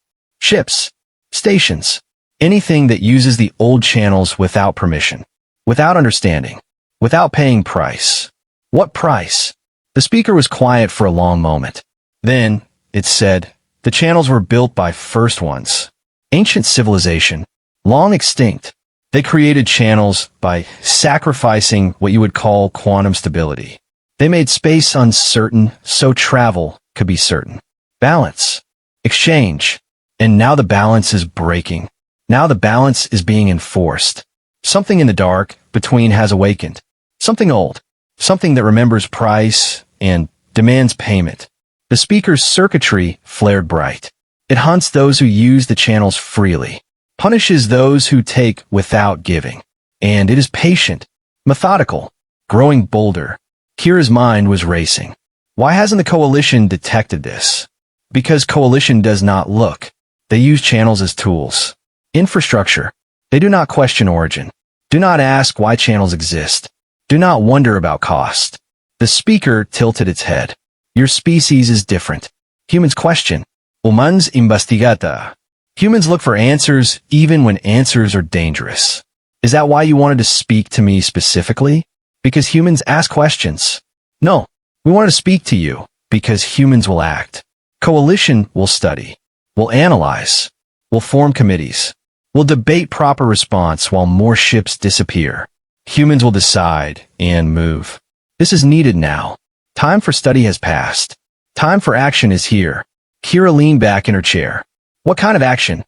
Ships. Stations. Anything that uses the old channels without permission. Without understanding. Without paying price. What price? The speaker was quiet for a long moment. Then, it said, the channels were built by first ones. Ancient civilization. Long extinct. They created channels by sacrificing what you would call quantum stability. They made space uncertain so travel could be certain. Balance. Exchange. And now the balance is breaking. Now the balance is being enforced. Something in the dark between has awakened. Something old. Something that remembers price and demands payment. The speaker's circuitry flared bright. It hunts those who use the channels freely. Punishes those who take without giving. And it is patient. Methodical. Growing bolder. Kira's mind was racing. Why hasn't the coalition detected this? Because coalition does not look. They use channels as tools. Infrastructure. They do not question origin. Do not ask why channels exist. Do not wonder about cost. The speaker tilted its head. Your species is different. Humans question. Humans investigata. Humans look for answers even when answers are dangerous. Is that why you wanted to speak to me specifically? Because humans ask questions. No, we wanted to speak to you because humans will act. Coalition will study. Will analyze. Will form committees. Will debate proper response while more ships disappear. Humans will decide and move. This is needed now. Time for study has passed. Time for action is here. Kira leaned back in her chair. What kind of action?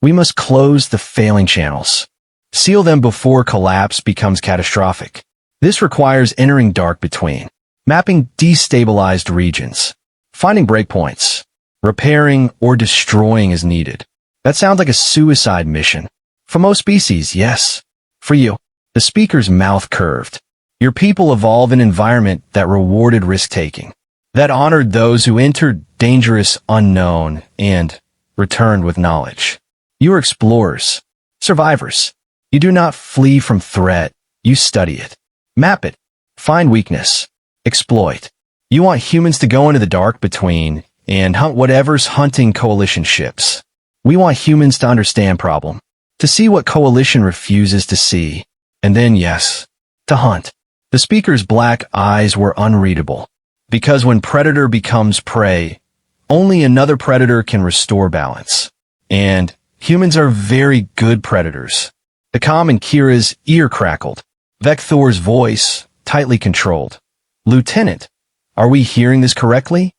We must close the failing channels. Seal them before collapse becomes catastrophic. This requires entering dark between. Mapping destabilized regions. Finding breakpoints. Repairing or destroying is needed. That sounds like a suicide mission. For most species, yes. For you. The speaker's mouth curved. Your people evolved an environment that rewarded risk-taking. That honored those who entered dangerous unknown and returned with knowledge. You are explorers. Survivors. You do not flee from threat. You study it. Map it. Find weakness. Exploit. You want humans to go into the dark between and hunt whatever's hunting coalition ships. We want humans to understand problem, to see what coalition refuses to see, and then, yes, to hunt. The speaker's black eyes were unreadable, because when predator becomes prey, only another predator can restore balance. And humans are very good predators. The comm in Kira's ear crackled. Vecthor's voice, tightly controlled. Lieutenant, are we hearing this correctly?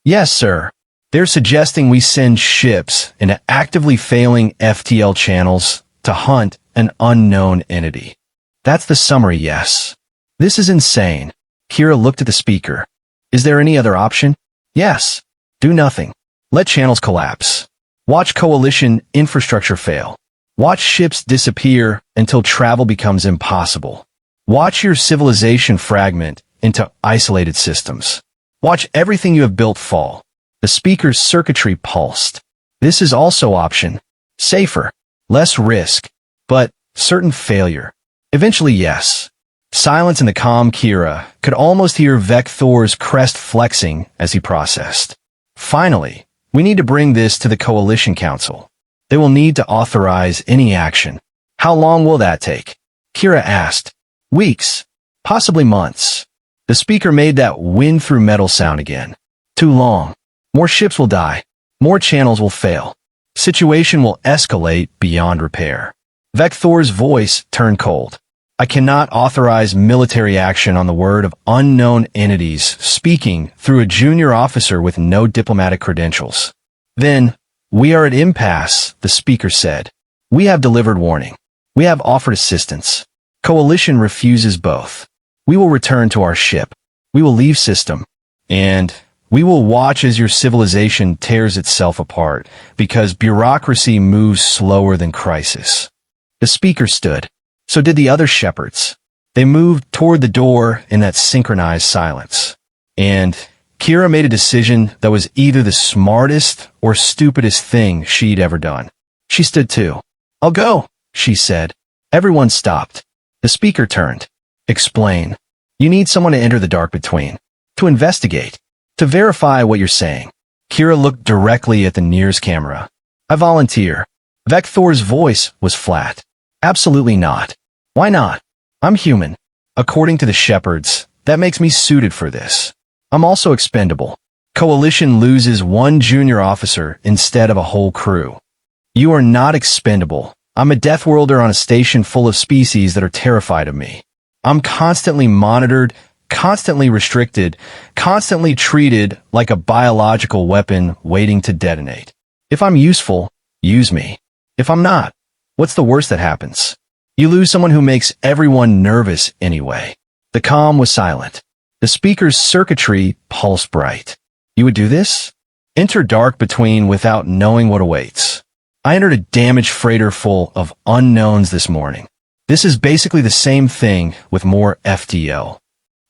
Yes, sir. They're suggesting we send ships into actively failing FTL channels to hunt an unknown entity. That's the summary, yes. This is insane. Kira looked at the speaker. Is there any other option? Yes. Do nothing. Let channels collapse. Watch coalition infrastructure fail. Watch ships disappear until travel becomes impossible. Watch your civilization fragment into isolated systems. Watch everything you have built fall. The speaker's circuitry pulsed. This is also option. Safer. Less risk. But certain failure. Eventually, yes. Silence in the calm Kira could almost hear Vecthor's crest flexing as he processed. Finally, we need to bring this to the Coalition Council. They will need to authorize any action. How long will that take? Kira asked. Weeks. Possibly months. The speaker made that wind through metal sound again. Too long. More ships will die. More channels will fail. Situation will escalate beyond repair. Vecthor's voice turned cold. I cannot authorize military action on the word of unknown entities speaking through a junior officer with no diplomatic credentials. Then, we are at impasse, the speaker said. We have delivered warning. We have offered assistance. Coalition refuses both. We will return to our ship. We will leave system. And we will watch as your civilization tears itself apart, because bureaucracy moves slower than crisis. The speaker stood. So did the other shepherds. They moved toward the door in that synchronized silence. And Kira made a decision that was either the smartest or stupidest thing she'd ever done. She stood too. I'll go, she said. Everyone stopped. The speaker turned. Explain. You need someone to enter the dark between. To investigate. To verify what you're saying. Kira looked directly at the nearest camera. I volunteer. Vecthor's voice was flat. Absolutely not. Why not? I'm human. According to the shepherds, that makes me suited for this. I'm also expendable. Coalition loses one junior officer instead of a whole crew. You are not expendable. I'm a Deathworlder on a station full of species that are terrified of me. I'm constantly monitored, constantly restricted, constantly treated like a biological weapon waiting to detonate. If I'm useful, use me. If I'm not, what's the worst that happens? You lose someone who makes everyone nervous anyway. The comm was silent. The speaker's circuitry pulsed bright. You would do this? Enter dark between without knowing what awaits. I entered a damaged freighter full of unknowns this morning. This is basically the same thing with more FTL.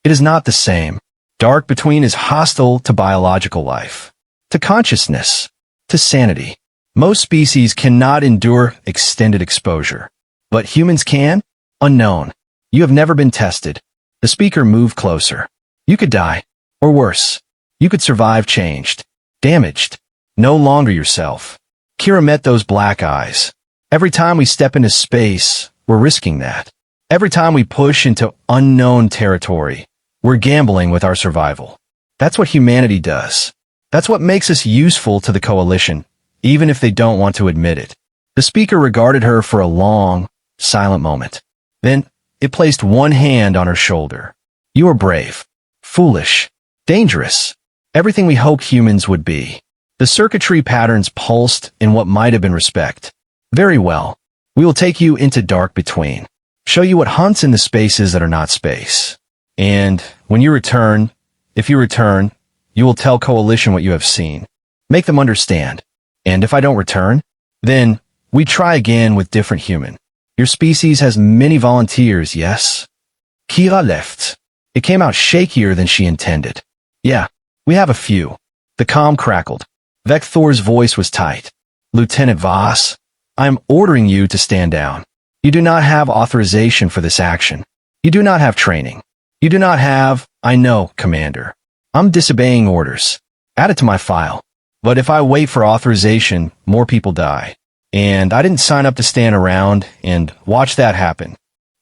It is not the same. Dark between is hostile to biological life, to consciousness, to sanity. Most species cannot endure extended exposure. But humans can? Unknown. You have never been tested. The speaker moved closer. You could die. Or worse. You could survive changed. Damaged. No longer yourself. Kira met those black eyes. Every time we step into space, we're risking that. Every time we push into unknown territory, we're gambling with our survival. That's what humanity does. That's what makes us useful to the coalition, even if they don't want to admit it. The speaker regarded her for a long, silent moment. Then, it placed one hand on her shoulder. You are brave, foolish, dangerous, everything we hoped humans would be. The circuitry patterns pulsed in what might have been respect. Very well. We will take you into dark between. Show you what hunts in the spaces that are not space. And when you return, if you return, you will tell Coalition what you have seen. Make them understand. And if I don't return, then we try again with different human. Your species has many volunteers, yes? Kira left. It came out shakier than she intended. Yeah, we have a few. The comm crackled. Vecthor's voice was tight. Lieutenant Voss, I am ordering you to stand down. You do not have authorization for this action. You do not have training. You do not have, I know, Commander. I'm disobeying orders. Add it to my file. But if I wait for authorization, more people die. And I didn't sign up to stand around and watch that happen.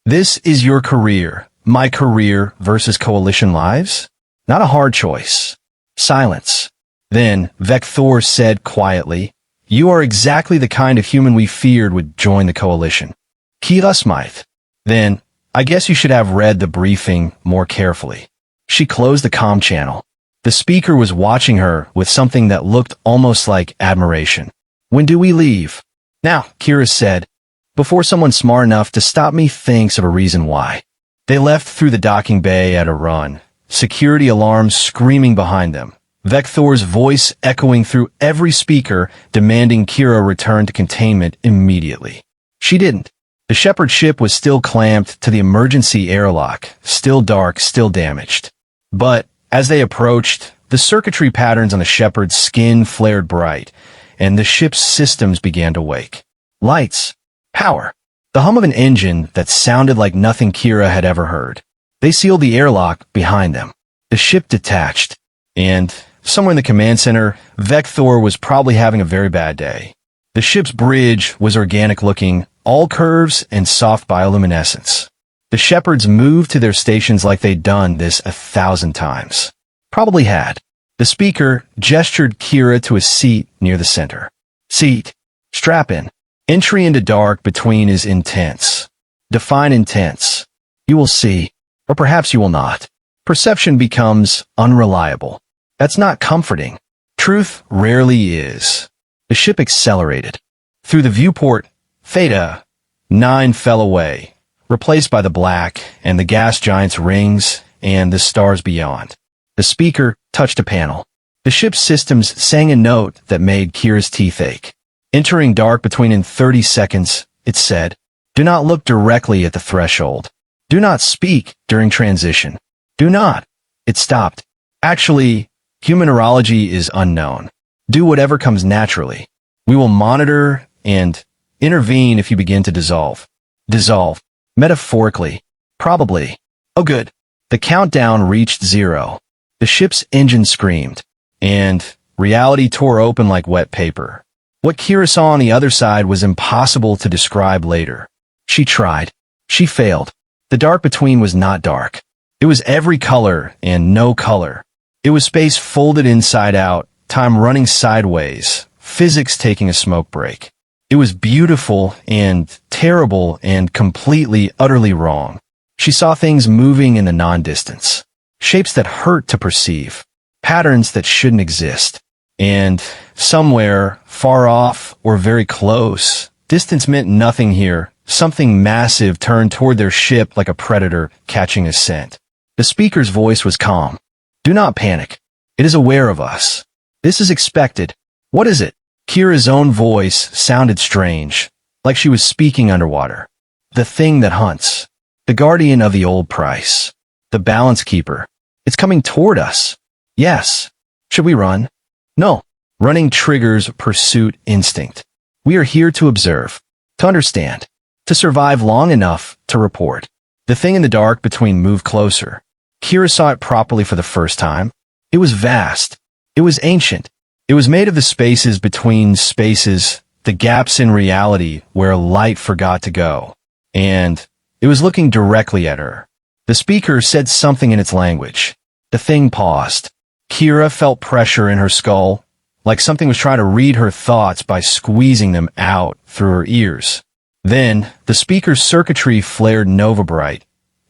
This is your career, my career versus coalition lives? Not a hard choice. Silence. Then, Vector said quietly, "You are exactly the kind of human we feared would join the coalition. Kira Smythe." Then, "I guess you should have read the briefing more carefully." She closed the comm channel. The speaker was watching her with something that looked almost like admiration. "When do we leave?" "Now," Kira said, "before someone smart enough to stop me thinks of a reason why." They left through the docking bay at a run, security alarms screaming behind them, Vector's voice echoing through every speaker demanding Kira return to containment immediately. She didn't. The Shepherd ship was still clamped to the emergency airlock, still dark, still damaged. But as they approached, the circuitry patterns on the Shepherd's skin flared bright, and the ship's systems began to wake. Lights. Power. The hum of an engine that sounded like nothing Kira had ever heard. They sealed the airlock behind them. The ship detached, and somewhere in the command center, Vector was probably having a very bad day. The ship's bridge was organic-looking, all curves and soft bioluminescence. The Shepherds moved to their stations like they'd done this 1,000 times. Probably had. The speaker gestured Kira to a seat near the center. "Seat. Strap in. Entry into dark between is intense. Define intense. You will see, or perhaps you will not. Perception becomes unreliable. That's not comforting. Truth rarely is." The ship accelerated. Through the viewport, Theta 9 fell away, replaced by the black and the gas giant's rings and the stars beyond. The speaker touched a panel. The ship's systems sang a note that made Kira's teeth ache. Entering dark between in 30 seconds, it said, "Do not look directly at the threshold. Do not speak during transition. Do not." It stopped. "Actually, human neurology is unknown. Do whatever comes naturally. We will monitor and intervene if you begin to dissolve." Dissolve. Metaphorically. Probably. Oh good. The countdown reached 0. The ship's engine screamed, and reality tore open like wet paper. What Kira saw on the other side was impossible to describe later. She tried. She failed. The dark between was not dark. It was every color and no color. It was space folded inside out, time running sideways, physics taking a smoke break. It was beautiful and terrible and completely, utterly wrong. She saw things moving in the non-distance. Shapes that hurt to perceive. Patterns that shouldn't exist. And somewhere, far off or very close, distance meant nothing here. Something massive turned toward their ship like a predator catching a scent. The speaker's voice was calm. "Do not panic. It is aware of us. This is expected." "What is it?" Kira's own voice sounded strange, like she was speaking underwater. "The thing that hunts. The guardian of the old price. The balance keeper. It's coming toward us." "Yes." "Should we run?" "No." Running triggers pursuit instinct. We are here to observe, to understand, to survive long enough to report. The thing in the dark between moved closer. Kira saw it properly for the first time. It was vast. It was ancient. It was made of the spaces between spaces, the gaps in reality where light forgot to go. And it was looking directly at her. The speaker said something in its language. The thing paused. Kira felt pressure in her skull, like something was trying to read her thoughts by squeezing them out through her ears. Then, the speaker's circuitry flared nova bright,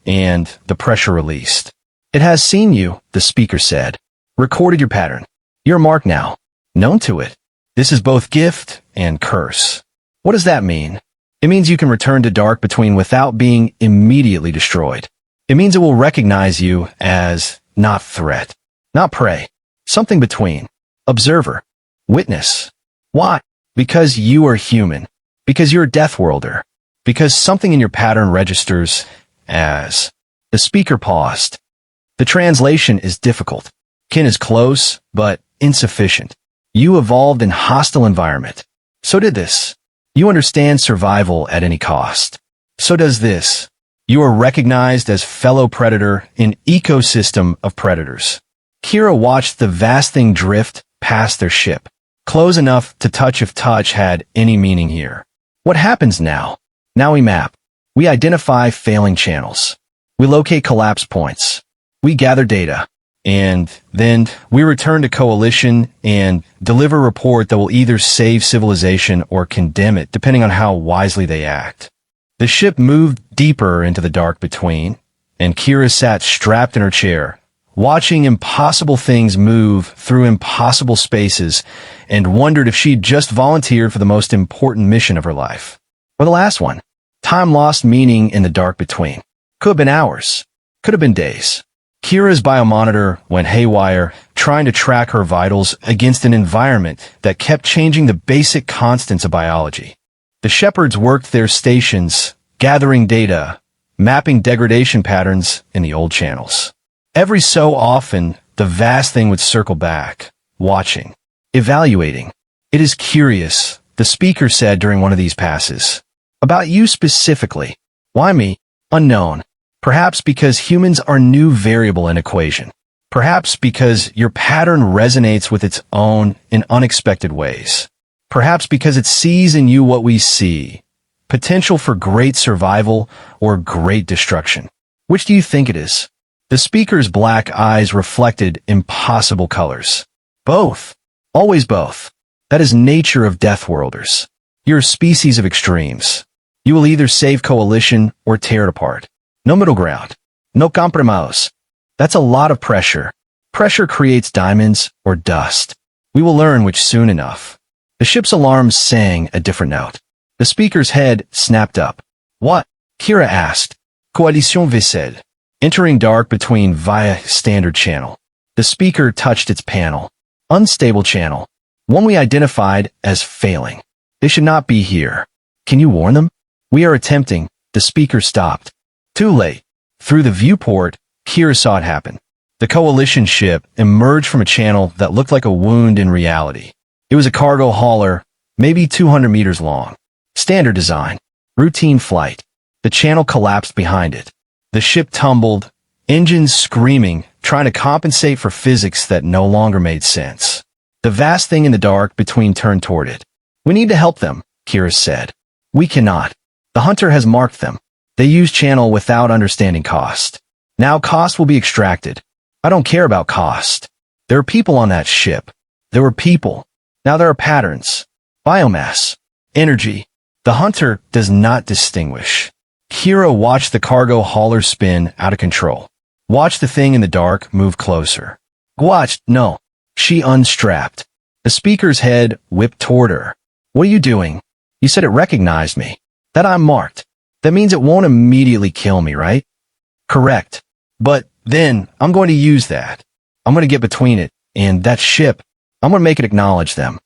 and the pressure released. "It has seen you," the speaker said. "Recorded your pattern. You're marked now. Known to it. This is both gift and curse." "What does that mean?" "It means you can return to dark between without being immediately destroyed. It means it will recognize you as not threat, not prey, something between. Observer. Witness. Why? Because you are human. Because you're a Deathworlder. Because something in your pattern registers as." The speaker paused. "The translation is difficult. Kin is close, but insufficient. You evolved in hostile environment. So did this. You understand survival at any cost. So does this. You are recognized as fellow predator in ecosystem of predators. Kira watched the vast thing drift past their ship, close enough to touch if touch had any meaning here. What happens now? Now we map. We identify failing channels. We locate collapse points. We gather data. And then we return to Coalition and deliver a report that will either save civilization or condemn it, depending on how wisely they act. The ship moved deeper into the dark between, and Kira sat strapped in her chair, watching impossible things move through impossible spaces, and wondered if she'd just volunteered for the most important mission of her life. Or the last one. Time lost meaning in the dark between. Could have been hours. Could have been days. Kira's biomonitor went haywire, trying to track her vitals against an environment that kept changing the basic constants of biology. The shepherds worked their stations, gathering data, mapping degradation patterns in the old channels. Every so often, the vast thing would circle back, watching, evaluating. It is curious, the speaker said during one of these passes. About you specifically. Why me? Unknown. Perhaps because humans are new variable in equation. Perhaps because your pattern resonates with its own in unexpected ways. Perhaps because it sees in you what we see. Potential for great survival or great destruction. Which do you think it is? The speaker's black eyes reflected impossible colors. Both. Always both. That is nature of Deathworlders. You're a species of extremes. You will either save Coalition or tear it apart. No middle ground. No compromise. That's a lot of pressure. Pressure creates diamonds or dust. We will learn which soon enough. The ship's alarms sang a different note. The speaker's head snapped up. What? Kira asked. Coalition said. Entering dark between via standard channel. The speaker touched its panel. Unstable channel. One we identified as failing. They should not be here. Can you warn them? We are attempting. The speaker stopped. Too late. Through the viewport, Kira saw it happen. The Coalition ship emerged from a channel that looked like a wound in reality. It was a cargo hauler, maybe 200 meters long. Standard design. Routine flight. The channel collapsed behind it. The ship tumbled, engines screaming, trying to compensate for physics that no longer made sense. The vast thing in the dark between turned toward it. We need to help them, Kira said. We cannot. The hunter has marked them. They use channel without understanding cost. Now cost will be extracted. I don't care about cost. There are people on that ship. There were people. Now there are patterns. Biomass. Energy. The hunter does not distinguish. Kira watched the cargo hauler spin out of control. Watched the thing in the dark move closer. Watched, no. She unstrapped. The speaker's head whipped toward her. What are you doing? You said it recognized me. That I'm marked. That means it won't immediately kill me, right? Correct. But then I'm going to use that. I'm going to get between it and that ship. I'm going to make it acknowledge them.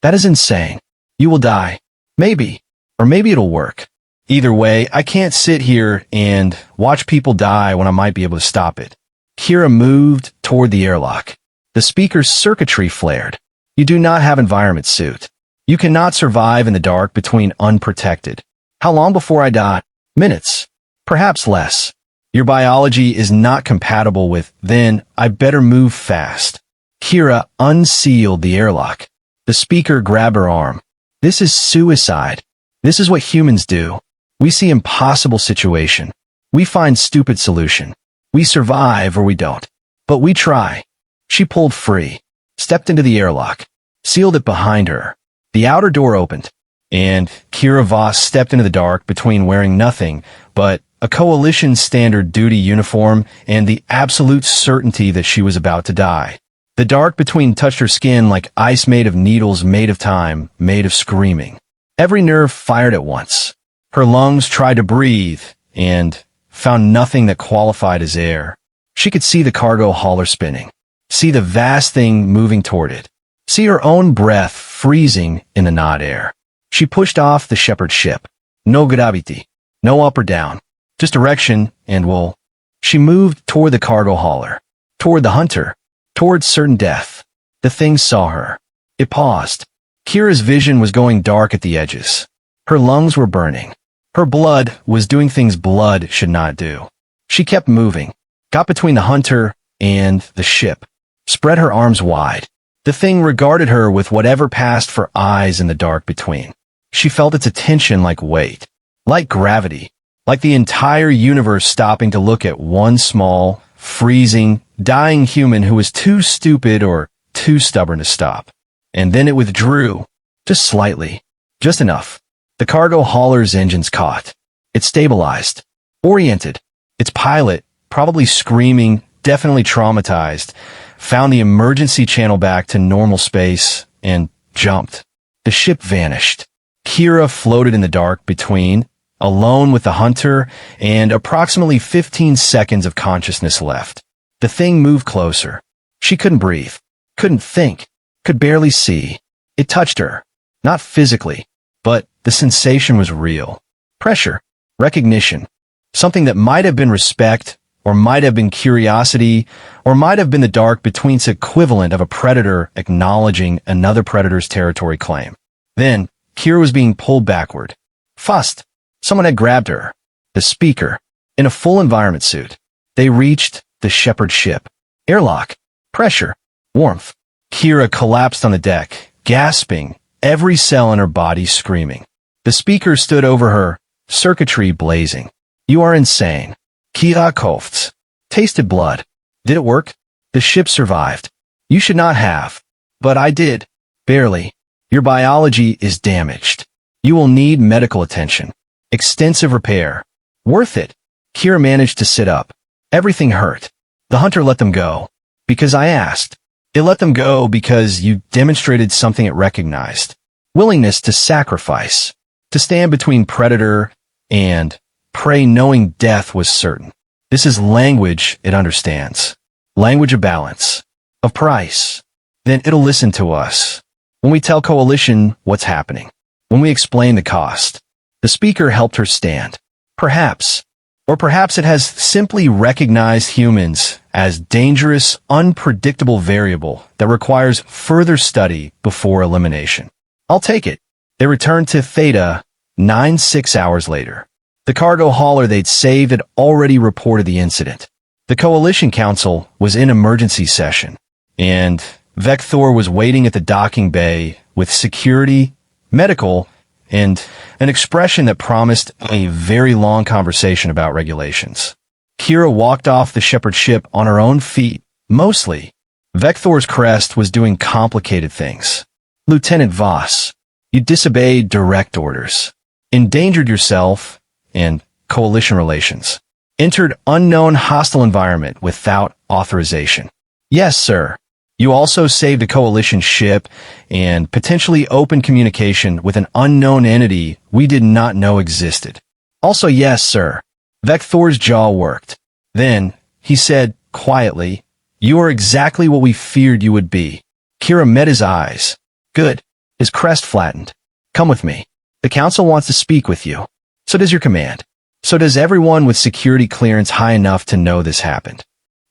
That is insane. You will die. Maybe. Or maybe it'll work. Either way, I can't sit here and watch people die when I might be able to stop it. Kira moved toward the airlock. The speaker's circuitry flared. You do not have environment suit. You cannot survive in the dark between unprotected. How long before I die? Minutes. Perhaps less. Your biology is not compatible with, then I better move fast. Kira unsealed the airlock. The speaker grabbed her arm. This is suicide. This is what humans do. We see impossible situation. We find stupid solution. We survive or we don't. But we try. She pulled free, stepped into the airlock, sealed it behind her. The outer door opened, and Kira Voss stepped into the dark between wearing nothing but a Coalition standard duty uniform and the absolute certainty that she was about to die. The dark between touched her skin like ice made of needles, made of time, made of screaming. Every nerve fired at once. Her lungs tried to breathe and found nothing that qualified as air. She could see the cargo hauler spinning, see the vast thing moving toward it, see her own breath freezing in the not air. She pushed off the shepherd ship. No gravity, no up or down, just direction and will. She moved toward the cargo hauler, toward the hunter, toward certain death. The thing saw her. It paused. Kira's vision was going dark at the edges. Her lungs were burning. Her blood was doing things blood should not do. She kept moving, got between the hunter and the ship, spread her arms wide. The thing regarded her with whatever passed for eyes in the dark between. She felt its attention like weight, like gravity, like the entire universe stopping to look at one small, freezing, dying human who was too stupid or too stubborn to stop. And then it withdrew, just slightly, just enough. The cargo hauler's engines caught. It stabilized, oriented. Its pilot, probably screaming, definitely traumatized, found the emergency channel back to normal space and jumped. The ship vanished. Kira floated in the dark between, alone with the hunter, and approximately 15 seconds of consciousness left. The thing moved closer. She couldn't breathe, couldn't think, could barely see. It touched her, not physically, but the sensation was real. Pressure, recognition, something that might have been respect, or might have been curiosity, or might have been the dark between's equivalent of a predator acknowledging another predator's territory claim. Then, Kira was being pulled backward. Fussed. Someone had grabbed her. The speaker. In a full environment suit. They reached the shepherd ship. Airlock. Pressure. Warmth. Kira collapsed on the deck, gasping, every cell in her body screaming. The speaker stood over her, circuitry blazing. You are insane. Kira coughed. Tasted blood. Did it work? The ship survived. You should not have. But I did. Barely. Your biology is damaged. You will need medical attention. Extensive repair. Worth it. Kira managed to sit up. Everything hurt. The hunter let them go. Because I asked. It let them go because you demonstrated something it recognized. Willingness to sacrifice. To stand between predator and prey knowing death was certain. This is language it understands. Language of balance. Of price. Then it'll listen to us. When we tell Coalition what's happening. When we explain the cost. The speaker helped her stand. Perhaps. Or perhaps it has simply recognized humans as dangerous, unpredictable variable that requires further study before elimination. I'll take it. They returned to Theta 6 hours later. The cargo hauler they'd saved had already reported the incident. The Coalition Council was in emergency session, and Vector was waiting at the docking bay with security, medical, and an expression that promised a very long conversation about regulations. Kira walked off the shepherd ship on her own feet, mostly. Vector's crest was doing complicated things. Lieutenant Voss, you disobeyed direct orders, endangered yourself and Coalition relations, entered unknown hostile environment without authorization. Yes, sir. You also saved a Coalition ship and potentially opened communication with an unknown entity we did not know existed. Also, yes, sir. Vector's jaw worked. Then, he said, quietly, you are exactly what we feared you would be. Kira met his eyes. Good. His crest flattened. Come with me. The council wants to speak with you. So does your command. So does everyone with security clearance high enough to know this happened.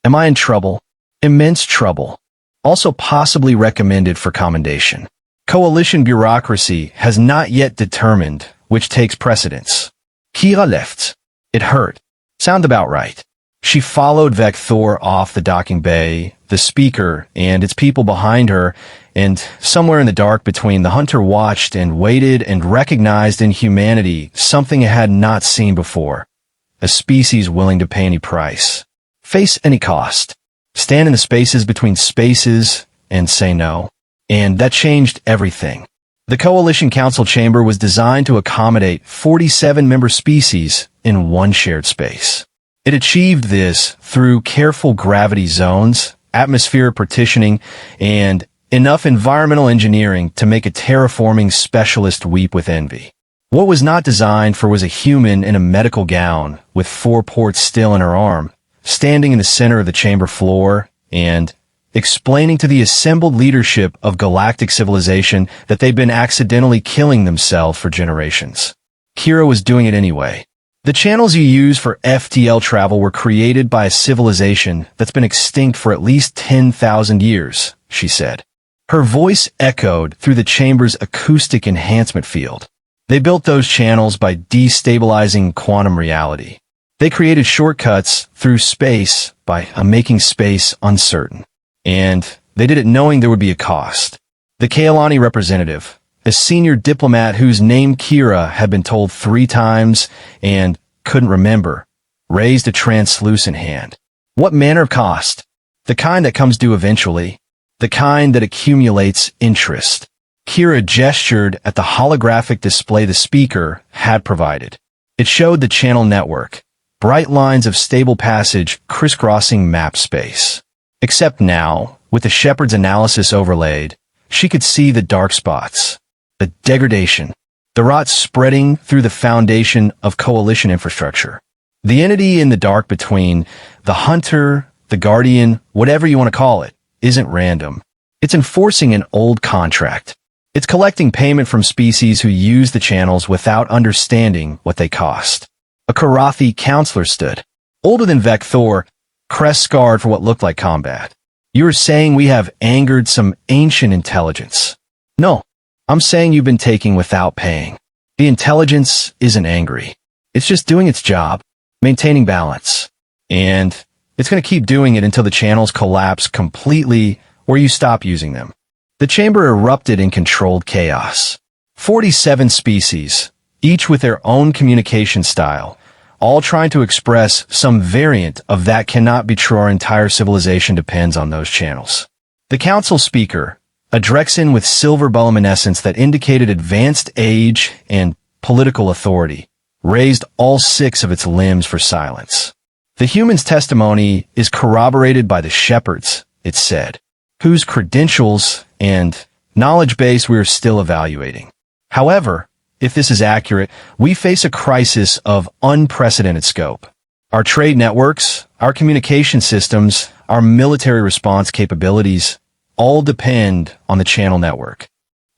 Am I in trouble? Immense trouble. Also possibly recommended for commendation. Coalition bureaucracy has not yet determined which takes precedence. Kira left. It hurt. Sound about right. She followed Vector off the docking bay, the speaker, and its people behind her, and somewhere in the dark between, the hunter watched and waited and recognized in humanity something it had not seen before. A species willing to pay any price. Face any cost. Stand in the spaces between spaces and say no. And that changed everything. The Coalition Council chamber was designed to accommodate 47 member species in one shared space. It achieved this through careful gravity zones, atmospheric partitioning, and enough environmental engineering to make a terraforming specialist weep with envy. What was not designed for was a human in a medical gown with 4 ports still in her arm, standing in the center of the chamber floor and explaining to the assembled leadership of galactic civilization that they'd been accidentally killing themselves for generations. Kira was doing it anyway. The channels you use for FTL travel were created by a civilization that's been extinct for at least 10,000 years, she said. Her voice echoed through the chamber's acoustic enhancement field. They built those channels by destabilizing quantum reality. They created shortcuts through space by making space uncertain. And they did it knowing there would be a cost. The Kaolani representative, a senior diplomat whose name Kira had been told 3 times and couldn't remember, raised a translucent hand. What manner of cost? The kind that comes due eventually. The kind that accumulates interest. Kira gestured at the holographic display the speaker had provided. It showed the channel network, bright lines of stable passage crisscrossing map space. Except now, with the shepherd's analysis overlaid, she could see the dark spots, the degradation, the rot spreading through the foundation of coalition infrastructure. The entity in the dark between the hunter, the guardian, whatever you want to call it, isn't random. It's enforcing an old contract. It's collecting payment from species who use the channels without understanding what they cost. A Karathi counselor stood, older than Vecthor, crest scarred for what looked like combat. You are saying we have angered some ancient intelligence. No, I'm saying you've been taking without paying. The intelligence isn't angry. It's just doing its job, maintaining balance. And it's going to keep doing it until the channels collapse completely or you stop using them. The chamber erupted in controlled chaos. 47 species, each with their own communication style, all trying to express some variant of that cannot be true. Our entire civilization depends on those channels. The council speaker, a Drexen with silver bioluminescence that indicated advanced age and political authority, raised all 6 of its limbs for silence. The human's testimony is corroborated by the shepherds, it said, whose credentials and knowledge base we are still evaluating. However, if this is accurate, we face a crisis of unprecedented scope. Our trade networks, our communication systems, our military response capabilities all depend on the channel network.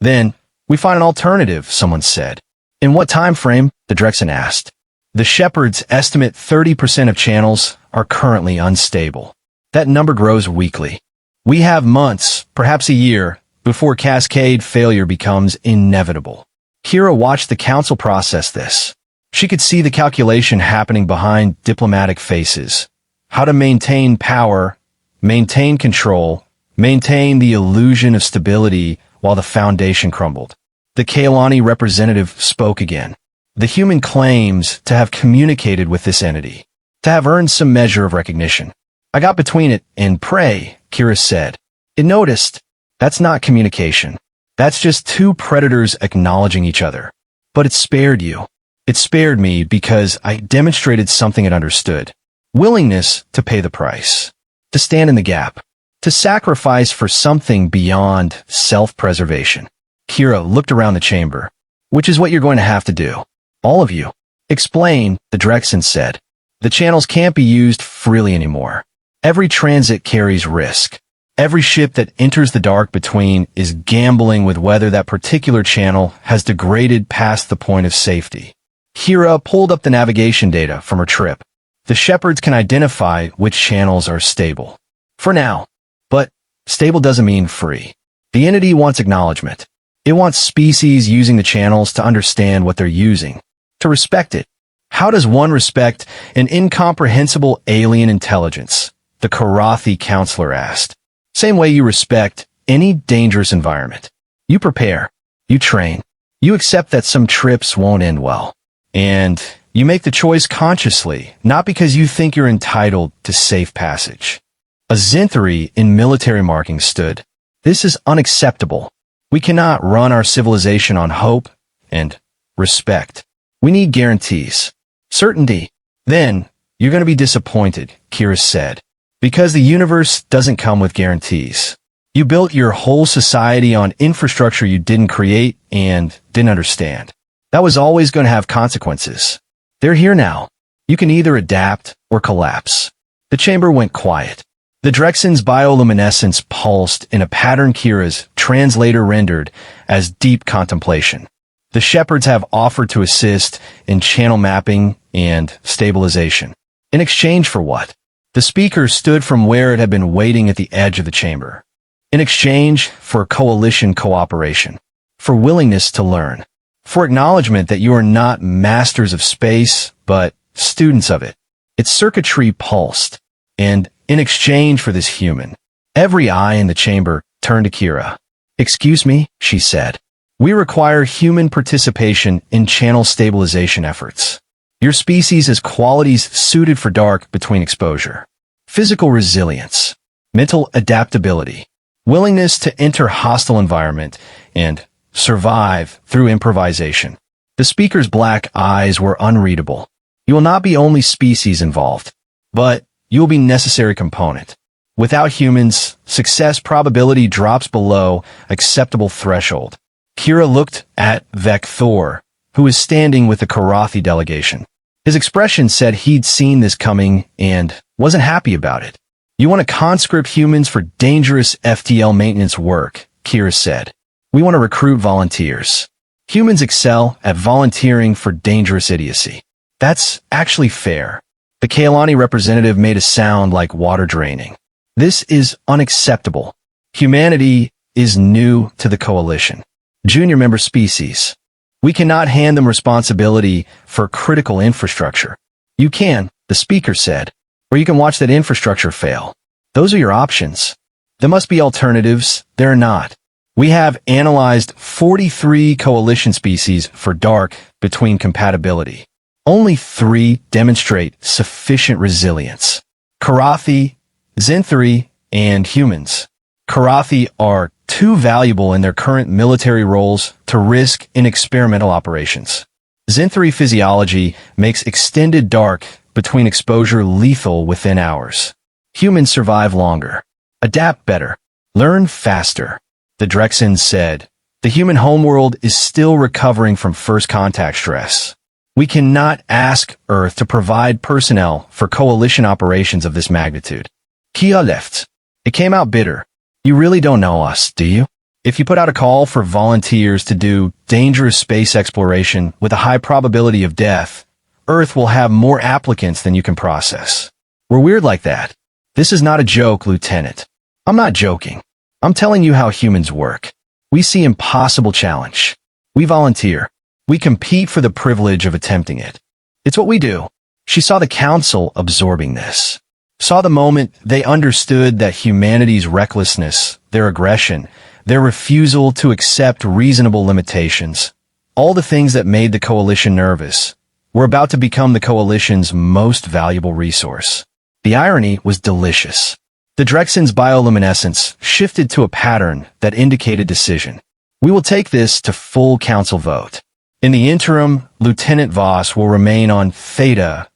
Then, we find an alternative, someone said. In what time frame? The Drexen asked. The shepherds estimate 30% of channels are currently unstable. That number grows weekly. We have months, perhaps a year, before cascade failure becomes inevitable. Kira watched the council process this. She could see the calculation happening behind diplomatic faces. How to maintain power, maintain control, maintain the illusion of stability while the foundation crumbled. The Kaolani representative spoke again. The human claims to have communicated with this entity, to have earned some measure of recognition. I got between it and prey, Kira said. It noticed. That's not communication. That's just 2 predators acknowledging each other. But it spared you. It spared me because I demonstrated something it understood. Willingness to pay the price. To stand in the gap. To sacrifice for something beyond self-preservation. Kira looked around the chamber. Which is what you're going to have to do. All of you. Explain, the Drexen said. The channels can't be used freely anymore. Every transit carries risk. Every ship that enters the dark between is gambling with whether that particular channel has degraded past the point of safety. Kira pulled up the navigation data from her trip. The shepherds can identify which channels are stable. For now. But stable doesn't mean free. The entity wants acknowledgement. It wants species using the channels to understand what they're using. To respect it. How does one respect an incomprehensible alien intelligence? The Karathi counselor asked. Same way you respect any dangerous environment. You prepare. You train. You accept that some trips won't end well. And you make the choice consciously, not because you think you're entitled to safe passage. A Zinthari in military marking stood. This is unacceptable. We cannot run our civilization on hope and respect. We need guarantees. Certainty. Then, you're going to be disappointed, Kira said. Because the universe doesn't come with guarantees. You built your whole society on infrastructure you didn't create and didn't understand. That was always going to have consequences. They're here now. You can either adapt or collapse. The chamber went quiet. The Drexen's bioluminescence pulsed in a pattern Kira's translator rendered as deep contemplation. The shepherds have offered to assist in channel mapping and stabilization. In exchange for what? The speaker stood from where it had been waiting at the edge of the chamber. In exchange for coalition cooperation. For willingness to learn. for acknowledgement that you are not masters of space, but students of it. Its circuitry pulsed, and in exchange for this human, every eye in the chamber turned to Kira. "Excuse me," she said. "We require human participation in channel stabilization efforts. Your species has qualities suited for dark between exposure. Physical resilience, mental adaptability, willingness to enter hostile environment, and survive through improvisation." The speaker's black eyes were unreadable. "You will not be only species involved, but you will be necessary component. Without humans, success probability drops below acceptable threshold." Kira looked at Vector, who was standing with the Karathi delegation. His expression said he'd seen this coming and wasn't happy about it. "You want to conscript humans for dangerous FTL maintenance work," Kira said. "We want to recruit volunteers. Humans excel at volunteering for dangerous idiocy. That's actually fair." The Kailani representative made a sound like water draining. "This is unacceptable. Humanity is new to the coalition. Junior member species. We cannot hand them responsibility for critical infrastructure." "You can," the speaker said, "or you can watch that infrastructure fail. Those are your options. There must be alternatives. There are not. We have analyzed 43 coalition species for dark between compatibility. Only 3 demonstrate sufficient resilience. Karathi, Zinthri, and humans. Karathi are too valuable in their current military roles to risk in experimental operations. Zinthri physiology makes extended dark between exposure lethal within hours. Humans survive longer, adapt better, learn faster." The Drexens said, "The human homeworld is still recovering from first contact stress. We cannot ask Earth to provide personnel for coalition operations of this magnitude." Kia left. It came out bitter. "You really don't know us, do you? If you put out a call for volunteers to do dangerous space exploration with a high probability of death, Earth will have more applicants than you can process. We're weird like that. This is not a joke, Lieutenant. I'm not joking. I'm telling you how humans work. We see impossible challenge. We volunteer. We compete for the privilege of attempting it. It's what we do." She saw the council absorbing this. Saw the moment they understood that humanity's recklessness, their aggression, their refusal to accept reasonable limitations, all the things that made the coalition nervous, were about to become the coalition's most valuable resource. The irony was delicious. The Drexen's bioluminescence shifted to a pattern that indicated decision. "We will take this to full council vote. In the interim, Lieutenant Voss will remain on Theta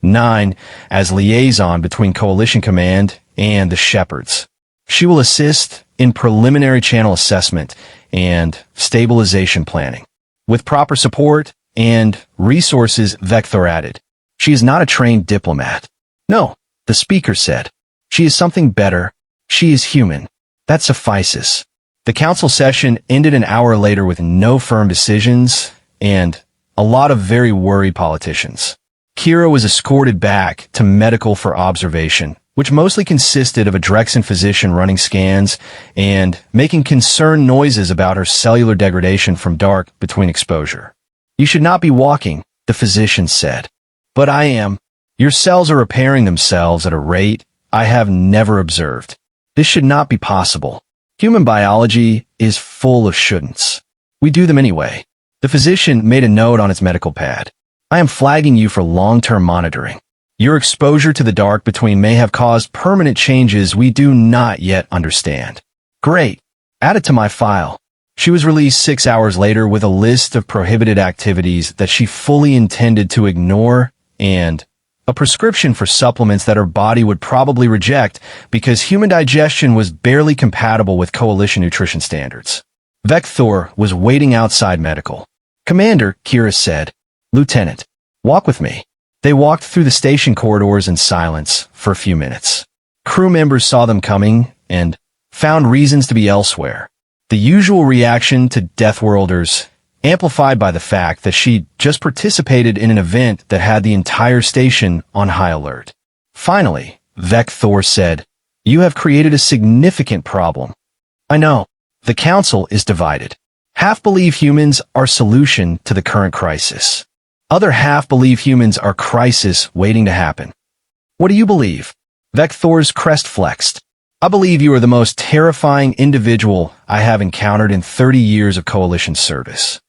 9 as liaison between Coalition Command and the Shepherds. She will assist in preliminary channel assessment and stabilization planning. With proper support and resources," Vector added. "She is not a trained diplomat. No," the speaker said. "She is something better. She is human. That suffices." The council session ended an hour later with no firm decisions and a lot of very worried politicians. Kira was escorted back to medical for observation, which mostly consisted of a Drexen physician running scans and making concerned noises about her cellular degradation from dark between exposure. "You should not be walking," the physician said. "But I am. Your cells are repairing themselves at a rate I have never observed. This should not be possible. Human biology is full of shouldn'ts. We do them anyway." The physician made a note on its medical pad. "I am flagging you for long-term monitoring. Your exposure to the dark between may have caused permanent changes we do not yet understand." "Great. Add it to my file." She was released 6 hours later with a list of prohibited activities that she fully intended to ignore and a prescription for supplements that her body would probably reject because human digestion was barely compatible with coalition nutrition standards. Vector was waiting outside medical. "Commander," Kira said. "Lieutenant, walk with me." They walked through the station corridors in silence for a few minutes. Crew members saw them coming and found reasons to be elsewhere. The usual reaction to Deathworlders, amplified by the fact that she just participated in an event that had the entire station on high alert. Finally, Vector said, "You have created a significant problem." "I know. The council is divided. Half believe humans are solution to the current crisis. Other half believe humans are crisis waiting to happen. What do you believe? Vecthor's crest flexed. I believe you are the most terrifying individual I have encountered in 30 years of coalition service.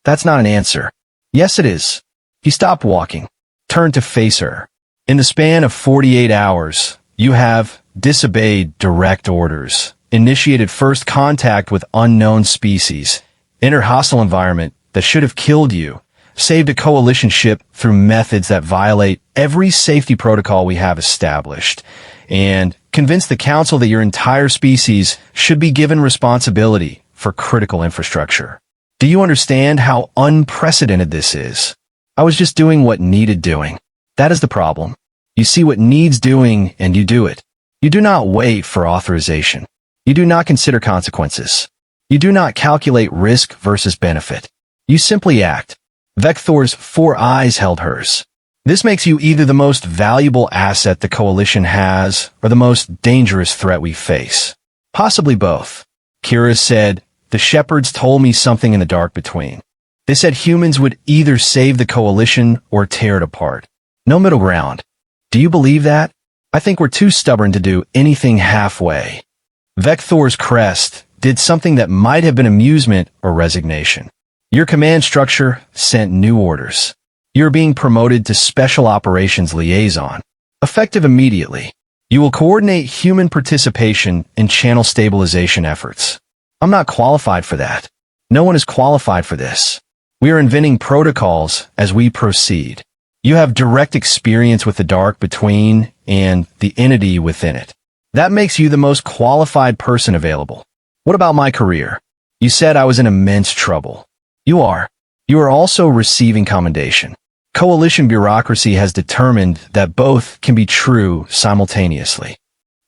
That's not an answer. Yes, it is. He stopped walking, turned to face her. In the span of 48 hours, you have disobeyed direct orders, initiated first contact with unknown species, entered hostile environment that should have killed you, saved a coalition ship through methods that violate every safety protocol we have established, and convinced the council that your entire species should be given responsibility for critical infrastructure. Do you understand how unprecedented this is? I was just doing what needed doing. That is the problem. You see what needs doing and you do it. You do not wait for authorization. You do not consider consequences. You do not calculate risk versus benefit. You simply act. Vecthor's 4 eyes held hers. This makes you either the most valuable asset the coalition has or the most dangerous threat we face. Possibly both. Kira said, the shepherds told me something in the dark between. They said humans would either save the coalition or tear it apart. No middle ground. Do you believe that? I think we're too stubborn to do anything halfway. Vecthor's crest did something that might have been amusement or resignation. Your command structure sent new orders. You're being promoted to Special Operations Liaison, effective immediately. You will coordinate human participation in channel stabilization efforts. I'm not qualified for that. No one is qualified for this. We are inventing protocols as we proceed. You have direct experience with the dark between and the entity within it. That makes you the most qualified person available. What about my career? You said I was in immense trouble. You are. You are also receiving commendation. Coalition bureaucracy has determined that both can be true simultaneously.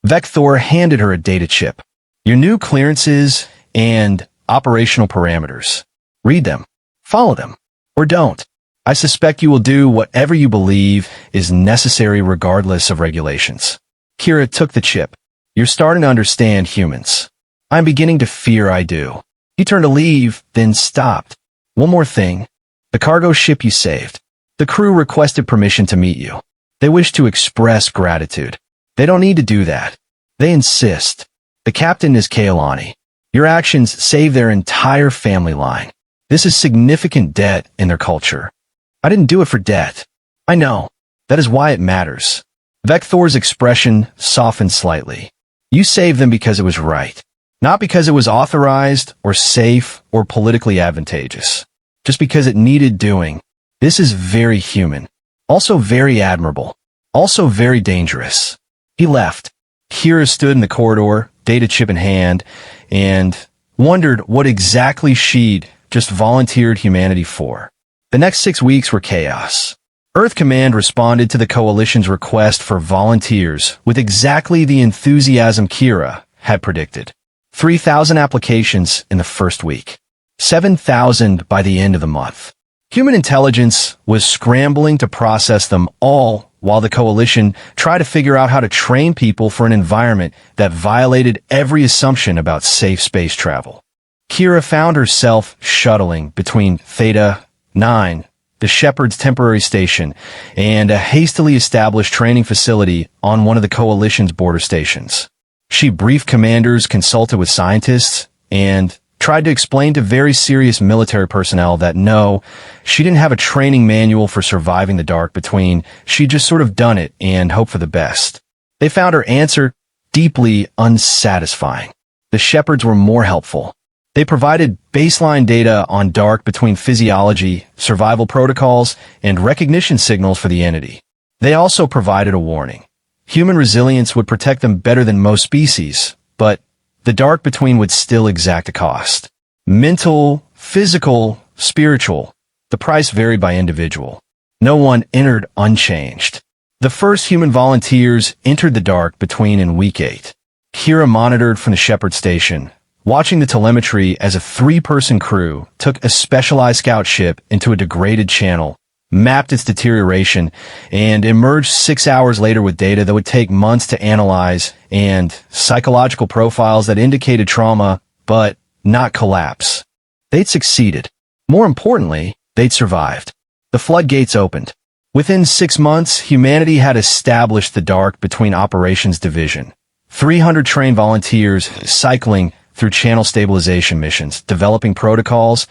Vecthor handed her a data chip. Your new clearances and operational parameters. Read them. Follow them. Or don't. I suspect you will do whatever you believe is necessary regardless of regulations. Kira took the chip. You're starting to understand humans. I'm beginning to fear I do. He turned to leave, then stopped. One more thing. The cargo ship you saved. The crew requested permission to meet you. They wish to express gratitude. They don't need to do that. They insist. The captain is Kailani. Your actions save their entire family line. This is significant debt in their culture. I didn't do it for debt. I know. That is why it matters. Vecthor's expression softened slightly. You saved them because it was right. Not because it was authorized or safe or politically advantageous. Just because it needed doing. This is very human. Also very admirable. Also very dangerous. He left. Kira stood in the corridor, data chip in hand, and wondered what exactly she'd just volunteered humanity for. The next 6 weeks were chaos. Earth Command responded to the Coalition's request for volunteers with exactly the enthusiasm Kira had predicted. 3,000 applications in the first week. 7,000 by the end of the month. Human intelligence was scrambling to process them all while the Coalition tried to figure out how to train people for an environment that violated every assumption about safe space travel. Kira found herself shuttling between Theta 9, the Shepherd's temporary station, and a hastily established training facility on one of the Coalition's border stations. She briefed commanders, consulted with scientists, and tried to explain to very serious military personnel that no, she didn't have a training manual for surviving the dark between. She'd just sort of done it and hoped for the best. They found her answer deeply unsatisfying. The Shepherds were more helpful. They provided baseline data on dark between physiology, survival protocols, and recognition signals for the entity. They also provided a warning. Human resilience would protect them better than most species, but the dark between would still exact a cost. Mental, physical, spiritual. The price varied by individual. No one entered unchanged. The first human volunteers entered the dark between in week 8. Kira monitored from the Shepherd station, watching the telemetry as a 3-person crew took a specialized scout ship into a degraded channel, mapped its deterioration, and emerged 6 hours later with data that would take months to analyze and psychological profiles that indicated trauma, but not collapse. They'd succeeded. More importantly, they'd survived. The floodgates opened. Within 6 months, humanity had established the Dark Between Operations Division. 300 trained volunteers cycling through channel stabilization missions, developing protocols,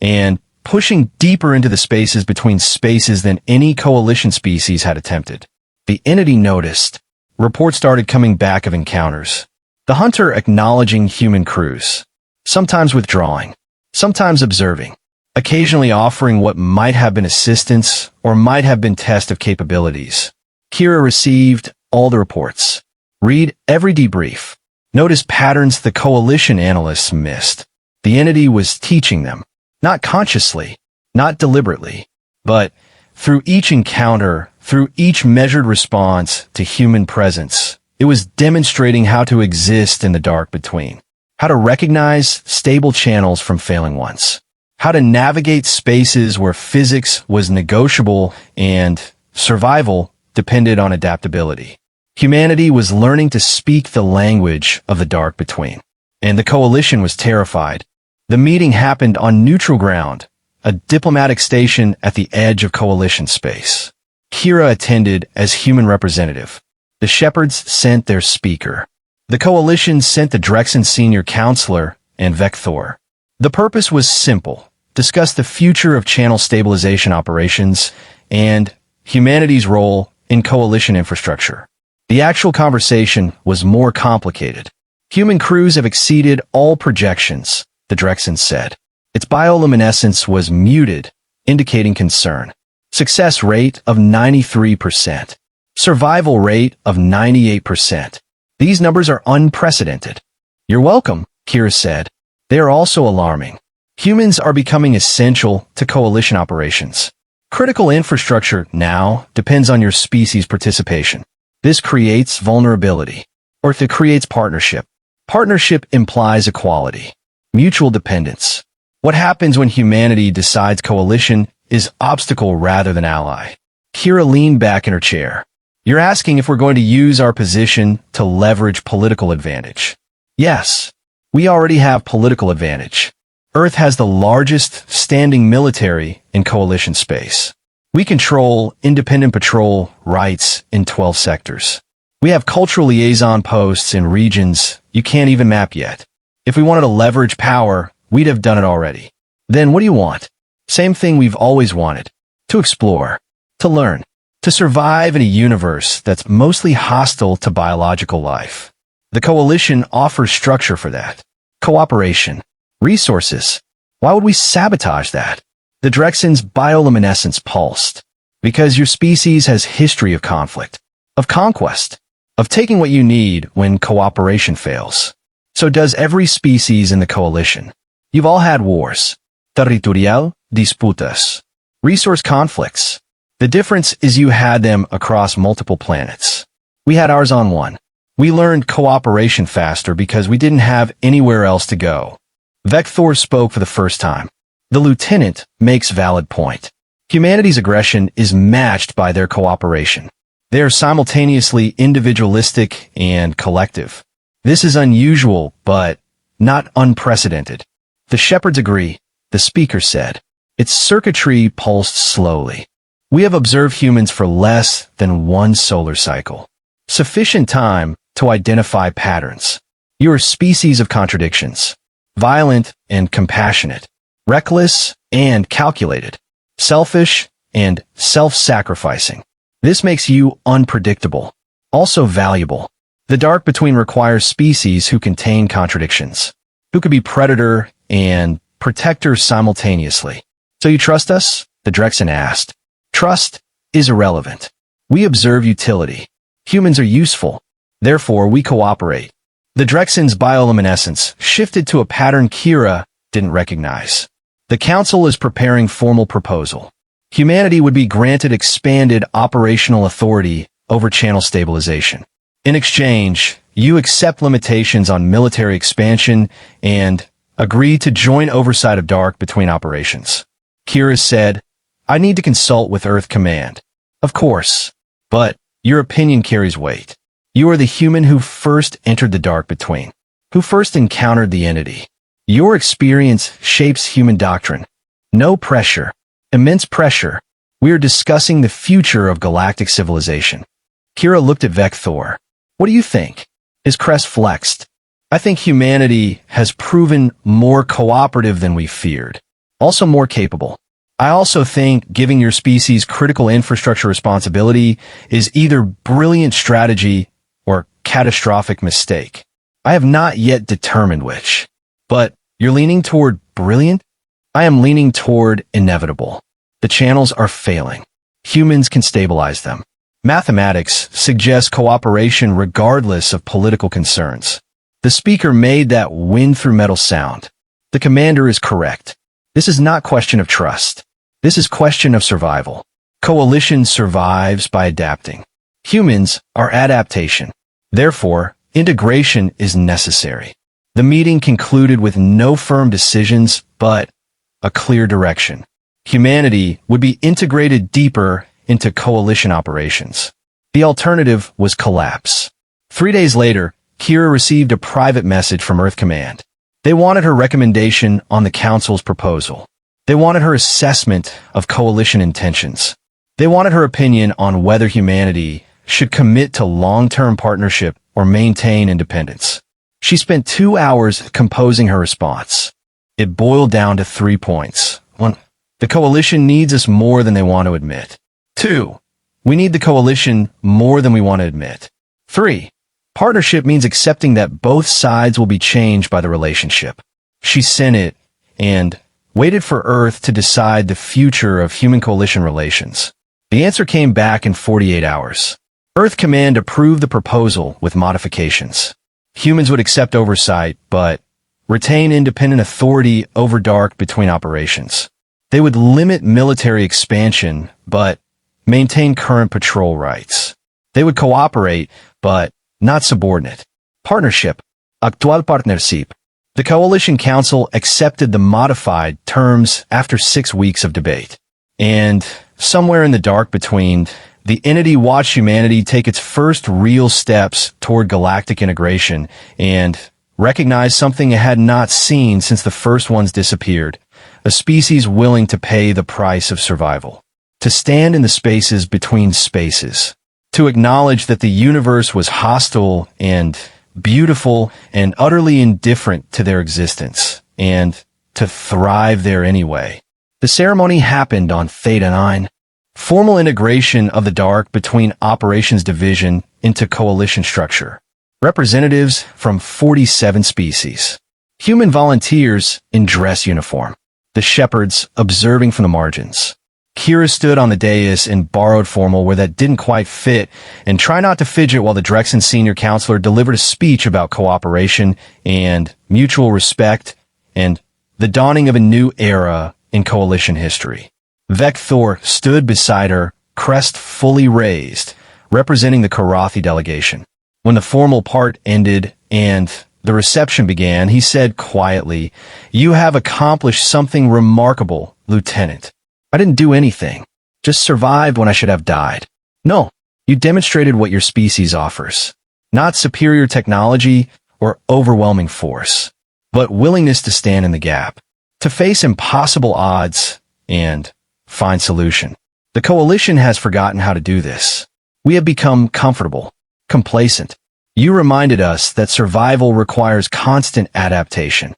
and pushing deeper into the spaces between spaces than any coalition species had attempted. The entity noticed. Reports started coming back of encounters. The hunter acknowledging human crews, sometimes withdrawing, sometimes observing, occasionally offering what might have been assistance or might have been test of capabilities. Kira received all the reports. Read every debrief. Notice patterns the coalition analysts missed. The entity was teaching them, not consciously, not deliberately, but through each encounter, through each measured response to human presence. It was demonstrating how to exist in the dark between, how to recognize stable channels from failing ones, how to navigate spaces where physics was negotiable and survival depended on adaptability. Humanity was learning to speak the language of the dark between, and the coalition was terrified. The meeting happened on neutral ground, a diplomatic station at the edge of coalition space. Kira attended as human representative. The Shepherds sent their speaker. The coalition sent the Drexen senior counselor and Vecthor. The purpose was simple: discuss the future of channel stabilization operations and humanity's role in coalition infrastructure. The actual conversation was more complicated. Human crews have exceeded all projections, the Drexen said. Its bioluminescence was muted, indicating concern. Success rate of 93%. Survival rate of 98%. These numbers are unprecedented. You're welcome, Kira said. They are also alarming. Humans are becoming essential to coalition operations. Critical infrastructure now depends on your species' participation. This creates vulnerability, or it creates partnership. Partnership implies equality, mutual dependence. What happens when humanity decides coalition is obstacle rather than ally? Kira leaned back in her chair. You're asking if we're going to use our position to leverage political advantage. Yes, we already have political advantage. Earth has the largest standing military in coalition space. We control independent patrol rights in 12 sectors. We have cultural liaison posts in regions you can't even map yet. If we wanted to leverage power, we'd have done it already. Then what do you want? Same thing we've always wanted. To explore. To learn. To survive in a universe that's mostly hostile to biological life. The coalition offers structure for that. Cooperation. Resources. Why would we sabotage that? The Drexen's bioluminescence pulsed. Because your species has history of conflict, of conquest, of taking what you need when cooperation fails. So does every species in the coalition. You've all had wars. Territorial disputas. Resource conflicts. The difference is you had them across multiple planets. We had ours on one. We learned cooperation faster because we didn't have anywhere else to go. Vecthor spoke for the first time. The lieutenant makes valid point. Humanity's aggression is matched by their cooperation. They are simultaneously individualistic and collective. This is unusual, but not unprecedented. The Shepherds agree, the speaker said. Its circuitry pulsed slowly. We have observed humans for less than one solar cycle. Sufficient time to identify patterns. You are a species of contradictions. Violent and compassionate. Reckless and calculated. Selfish and self-sacrificing. This makes you unpredictable. Also valuable. The dark between requires species who contain contradictions. Who could be predator and protector simultaneously. So you trust us? The Drexen asked. Trust is irrelevant. We observe utility. Humans are useful. Therefore, we cooperate. The Drexen's bioluminescence shifted to a pattern Kira didn't recognize. The Council is preparing formal proposal. Humanity would be granted expanded operational authority over channel stabilization. In exchange, you accept limitations on military expansion and agree to joint oversight of dark between operations. Kira said, I need to consult with Earth Command. Of course, but your opinion carries weight. You are the human who first entered the dark between, who first encountered the entity. Your experience shapes human doctrine. No pressure. Immense pressure. We are discussing the future of galactic civilization. Kira looked at Vector. What do you think? His crest flexed. I think humanity has proven more cooperative than we feared. Also more capable. I also think giving your species critical infrastructure responsibility is either brilliant strategy or catastrophic mistake. I have not yet determined which. But you're leaning toward brilliant? I am leaning toward inevitable. The channels are failing. Humans can stabilize them. Mathematics suggests cooperation regardless of political concerns. The speaker made that wind through metal sound. The commander is correct. This is not question of trust. This is question of survival. Coalition survives by adapting. Humans are adaptation. Therefore, integration is necessary. The meeting concluded with no firm decisions, but a clear direction. Humanity would be integrated deeper into coalition operations. The alternative was collapse. 3 days later, Kira received a private message from Earth Command. They wanted her recommendation on the Council's proposal. They wanted her assessment of coalition intentions. They wanted her opinion on whether humanity should commit to long-term partnership or maintain independence. She spent 2 hours composing her response. It boiled down to 3 points. 1. The coalition needs us more than they want to admit. 2. We need the coalition more than we want to admit. 3. Partnership means accepting that both sides will be changed by the relationship. She sent it and waited for Earth to decide the future of human coalition relations. The answer came back in 48 hours. Earth Command approved the proposal with modifications. Humans would accept oversight, but retain independent authority over dark between operations. They would limit military expansion, but maintain current patrol rights. They would cooperate, but not subordinate. Partnership. Actual partnership. The Coalition Council accepted the modified terms after 6 weeks of debate. And somewhere in the dark between, the entity watched humanity take its first real steps toward galactic integration and recognized something it had not seen since the first ones disappeared. A species willing to pay the price of survival. To stand in the spaces between spaces. To acknowledge that the universe was hostile and beautiful and utterly indifferent to their existence, and to thrive there anyway. The ceremony happened on Theta 9. Formal integration of the dark between Operations Division into coalition structure. Representatives from 47 species. Human volunteers in dress uniform. The shepherds observing from the margins. Kira stood on the dais in borrowed formal where that didn't quite fit and tried not to fidget while the Drexen senior counselor delivered a speech about cooperation and mutual respect and the dawning of a new era in coalition history. Vector stood beside her, crest fully raised, representing the Karathi delegation. When the formal part ended and the reception began, he said quietly, "You have accomplished something remarkable, Lieutenant. I didn't do anything. Just survived when I should have died. No, you demonstrated what your species offers. Not superior technology or overwhelming force, but willingness to stand in the gap, to face impossible odds and find solution. The coalition has forgotten how to do this. We have become comfortable, complacent. You reminded us that survival requires constant adaptation."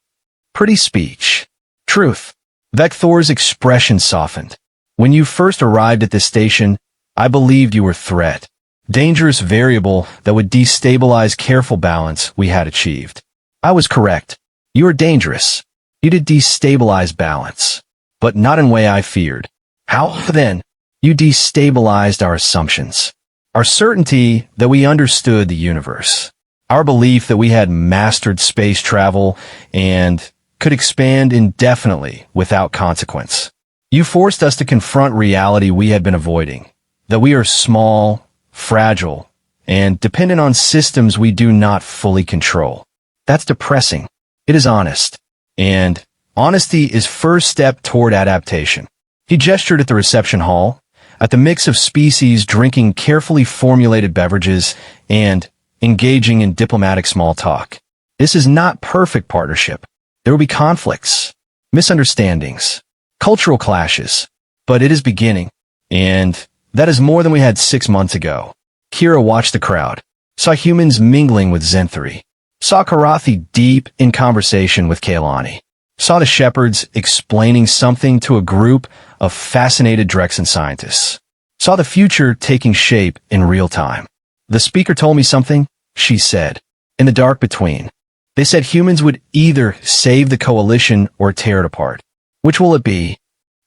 Pretty speech. Truth. Vector's expression softened. "When you first arrived at this station, I believed you were threat. Dangerous variable that would destabilize careful balance we had achieved. I was correct. You are dangerous. You did destabilize balance, but not in way I feared. How then? You destabilized our assumptions. Our certainty that we understood the universe. Our belief that we had mastered space travel and could expand indefinitely without consequence. You forced us to confront reality we had been avoiding, that we are small, fragile, and dependent on systems we do not fully control. That's depressing. It is honest. And honesty is first step toward adaptation." He gestured at the reception hall, at the mix of species drinking carefully formulated beverages and engaging in diplomatic small talk. This is not perfect partnership. There will be conflicts, misunderstandings, cultural clashes, but it is beginning, and that is more than we had 6 months ago. Kira watched the crowd, saw humans mingling with Zenthari, saw Karathi deep in conversation with Kailani, saw the shepherds explaining something to a group of fascinated Drexen scientists, saw the future taking shape in real time. The speaker told me something, she said, in the dark between. They said humans would either save the coalition or tear it apart. Which will it be?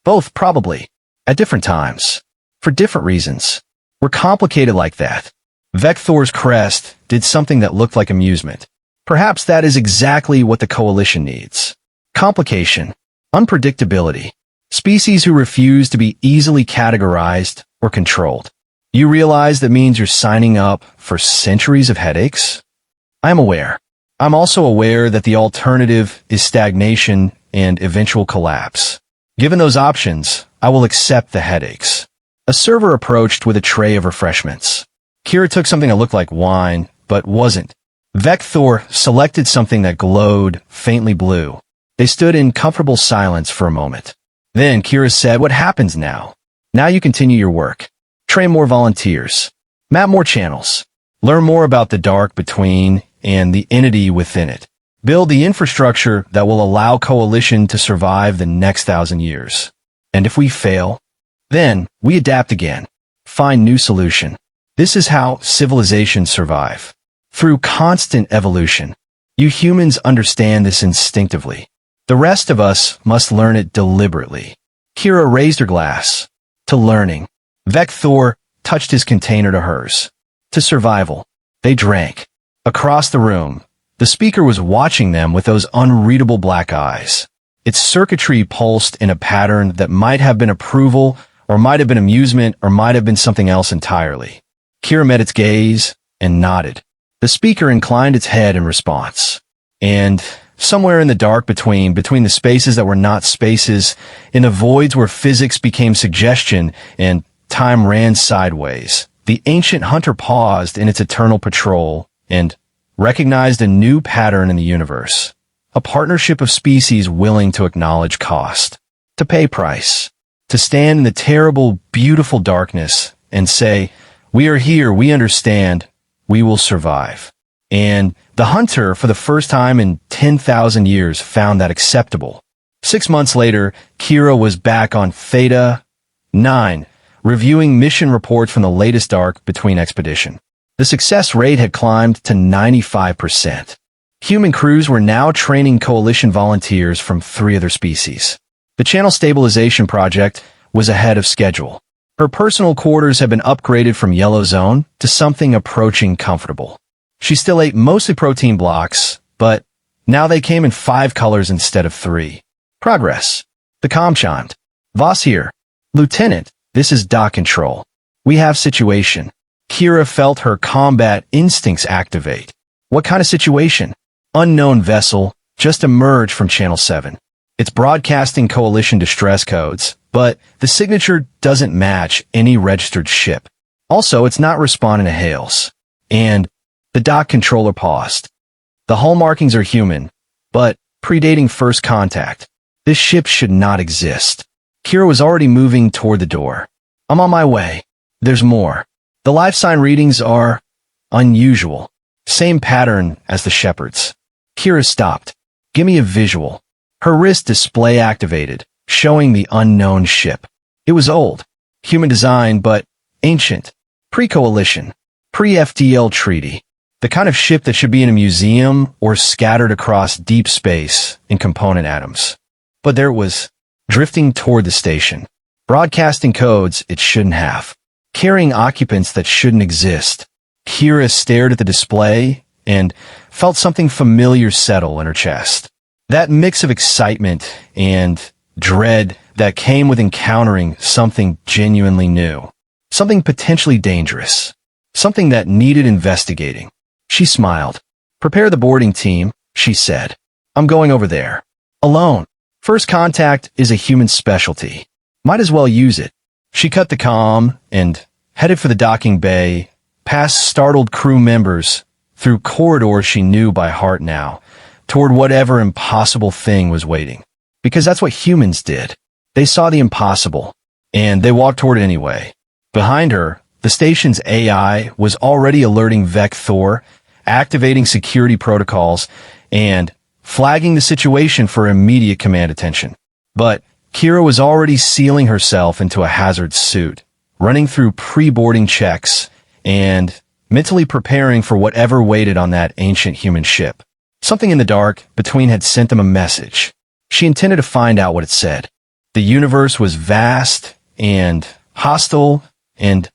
Both, probably, at different times, for different reasons. We're complicated like that. Vecthor's crest did something that looked like amusement. Perhaps that is exactly what the coalition needs. Complication, unpredictability, species who refuse to be easily categorized or controlled. You realize that means you're signing up for centuries of headaches? I am aware. I'm also aware that the alternative is stagnation and eventual collapse. Given those options, I will accept the headaches. A server approached with a tray of refreshments. Kira took something that looked like wine, but wasn't. Vecthor selected something that glowed faintly blue. They stood in comfortable silence for a moment. Then Kira said, "What happens now? Now you continue your work. Train more volunteers. Map more channels. Learn more about the dark between and the entity within it. Build the infrastructure that will allow Coalition to survive the next 1,000 years. And if we fail, then we adapt again. Find new solution. This is how civilizations survive. Through constant evolution. You humans understand this instinctively. The rest of us must learn it deliberately." Kira raised her glass. To learning. Vecthor touched his container to hers. To survival. They drank. Across the room, the speaker was watching them with those unreadable black eyes. Its circuitry pulsed in a pattern that might have been approval, or might have been amusement, or might have been something else entirely. Kira met its gaze and nodded. The speaker inclined its head in response. And somewhere in the dark between the spaces that were not spaces, in the voids where physics became suggestion and time ran sideways, the ancient hunter paused in its eternal patrol and recognized a new pattern in the universe. A partnership of species willing to acknowledge cost, to pay price, to stand in the terrible, beautiful darkness and say, "We are here, we understand, we will survive." And the hunter, for the first time in 10,000 years, found that acceptable. 6 months later, Kira was back on Theta 9, reviewing mission reports from the latest Dark Between expedition. The success rate had climbed to 95%. Human crews were now training coalition volunteers from 3 other species. The channel stabilization project was ahead of schedule. Her personal quarters had been upgraded from yellow zone to something approaching comfortable. She still ate mostly protein blocks, but now they came in 5 colors instead of 3. Progress. The comm chimed. "Voss here. Lieutenant, this is Dock Control. We have situation." Kira felt her combat instincts activate. What kind of situation? Unknown vessel just emerged from Channel 7. It's broadcasting coalition distress codes, but the signature doesn't match any registered ship. Also, it's not responding to hails. And the dock controller paused. The hull markings are human, but predating first contact. This ship should not exist. Kira was already moving toward the door. "I'm on my way. There's more. The life sign readings are unusual. Same pattern as the shepherds." Kira stopped. "Give me a visual." Her wrist display activated, showing the unknown ship. It was old. Human design, but ancient. Pre-coalition. Pre-FDL treaty. The kind of ship that should be in a museum or scattered across deep space in component atoms. But there it was, drifting toward the station. Broadcasting codes it shouldn't have. Carrying occupants that shouldn't exist. Kira stared at the display and felt something familiar settle in her chest. That mix of excitement and dread that came with encountering something genuinely new. Something potentially dangerous. Something that needed investigating. She smiled. "Prepare the boarding team," she said. "I'm going over there. Alone. First contact is a human specialty. Might as well use it." She cut the comm and headed for the docking bay, past startled crew members, through corridors she knew by heart now, toward whatever impossible thing was waiting. Because that's what humans did. They saw the impossible, and they walked toward it anyway. Behind her, the station's AI was already alerting Vec Thor, activating security protocols, and flagging the situation for immediate command attention. But Kira was already sealing herself into a hazard suit, running through pre-boarding checks, and mentally preparing for whatever waited on that ancient human ship. Something in the dark between had sent them a message. She intended to find out what it said. The universe was vast and hostile and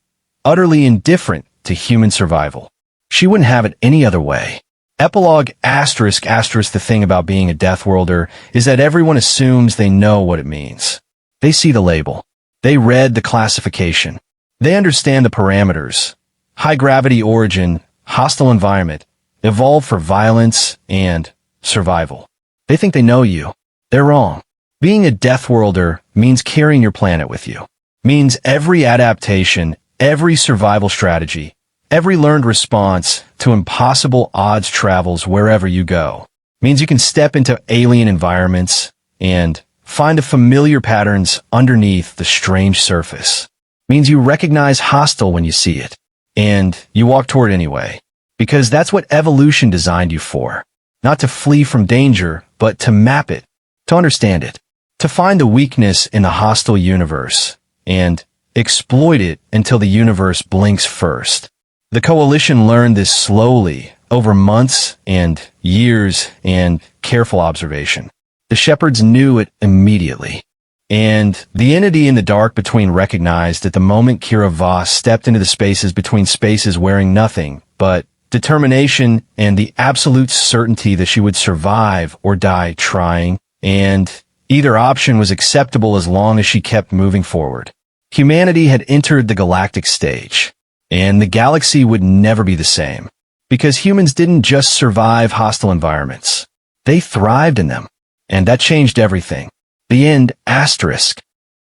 utterly indifferent to human survival. She wouldn't have it any other way. Epilogue ****. The thing about being a Deathworlder is that everyone assumes they know what it means. They see the label. They read the classification. They understand the parameters. High gravity origin, hostile environment, evolved for violence and survival. They think they know you. They're wrong. Being a Deathworlder means carrying your planet with you. Means every adaptation, every survival strategy, every learned response to impossible odds travels wherever you go. Means you can step into alien environments and find the familiar patterns underneath the strange surface. Means you recognize hostile when you see it. And you walk toward it anyway. Because that's what evolution designed you for. Not to flee from danger, but to map it. To understand it. To find the weakness in the hostile universe. And exploit it until the universe blinks first. The Coalition learned this slowly, over months and years and careful observation. The Shepherds knew it immediately. And the entity in the dark between recognized at the moment Kira Voss stepped into the spaces between spaces wearing nothing but determination and the absolute certainty that she would survive or die trying, and either option was acceptable as long as she kept moving forward. Humanity had entered the galactic stage, and the galaxy would never be the same, because humans didn't just survive hostile environments. They thrived in them, and that changed everything. The end, ***.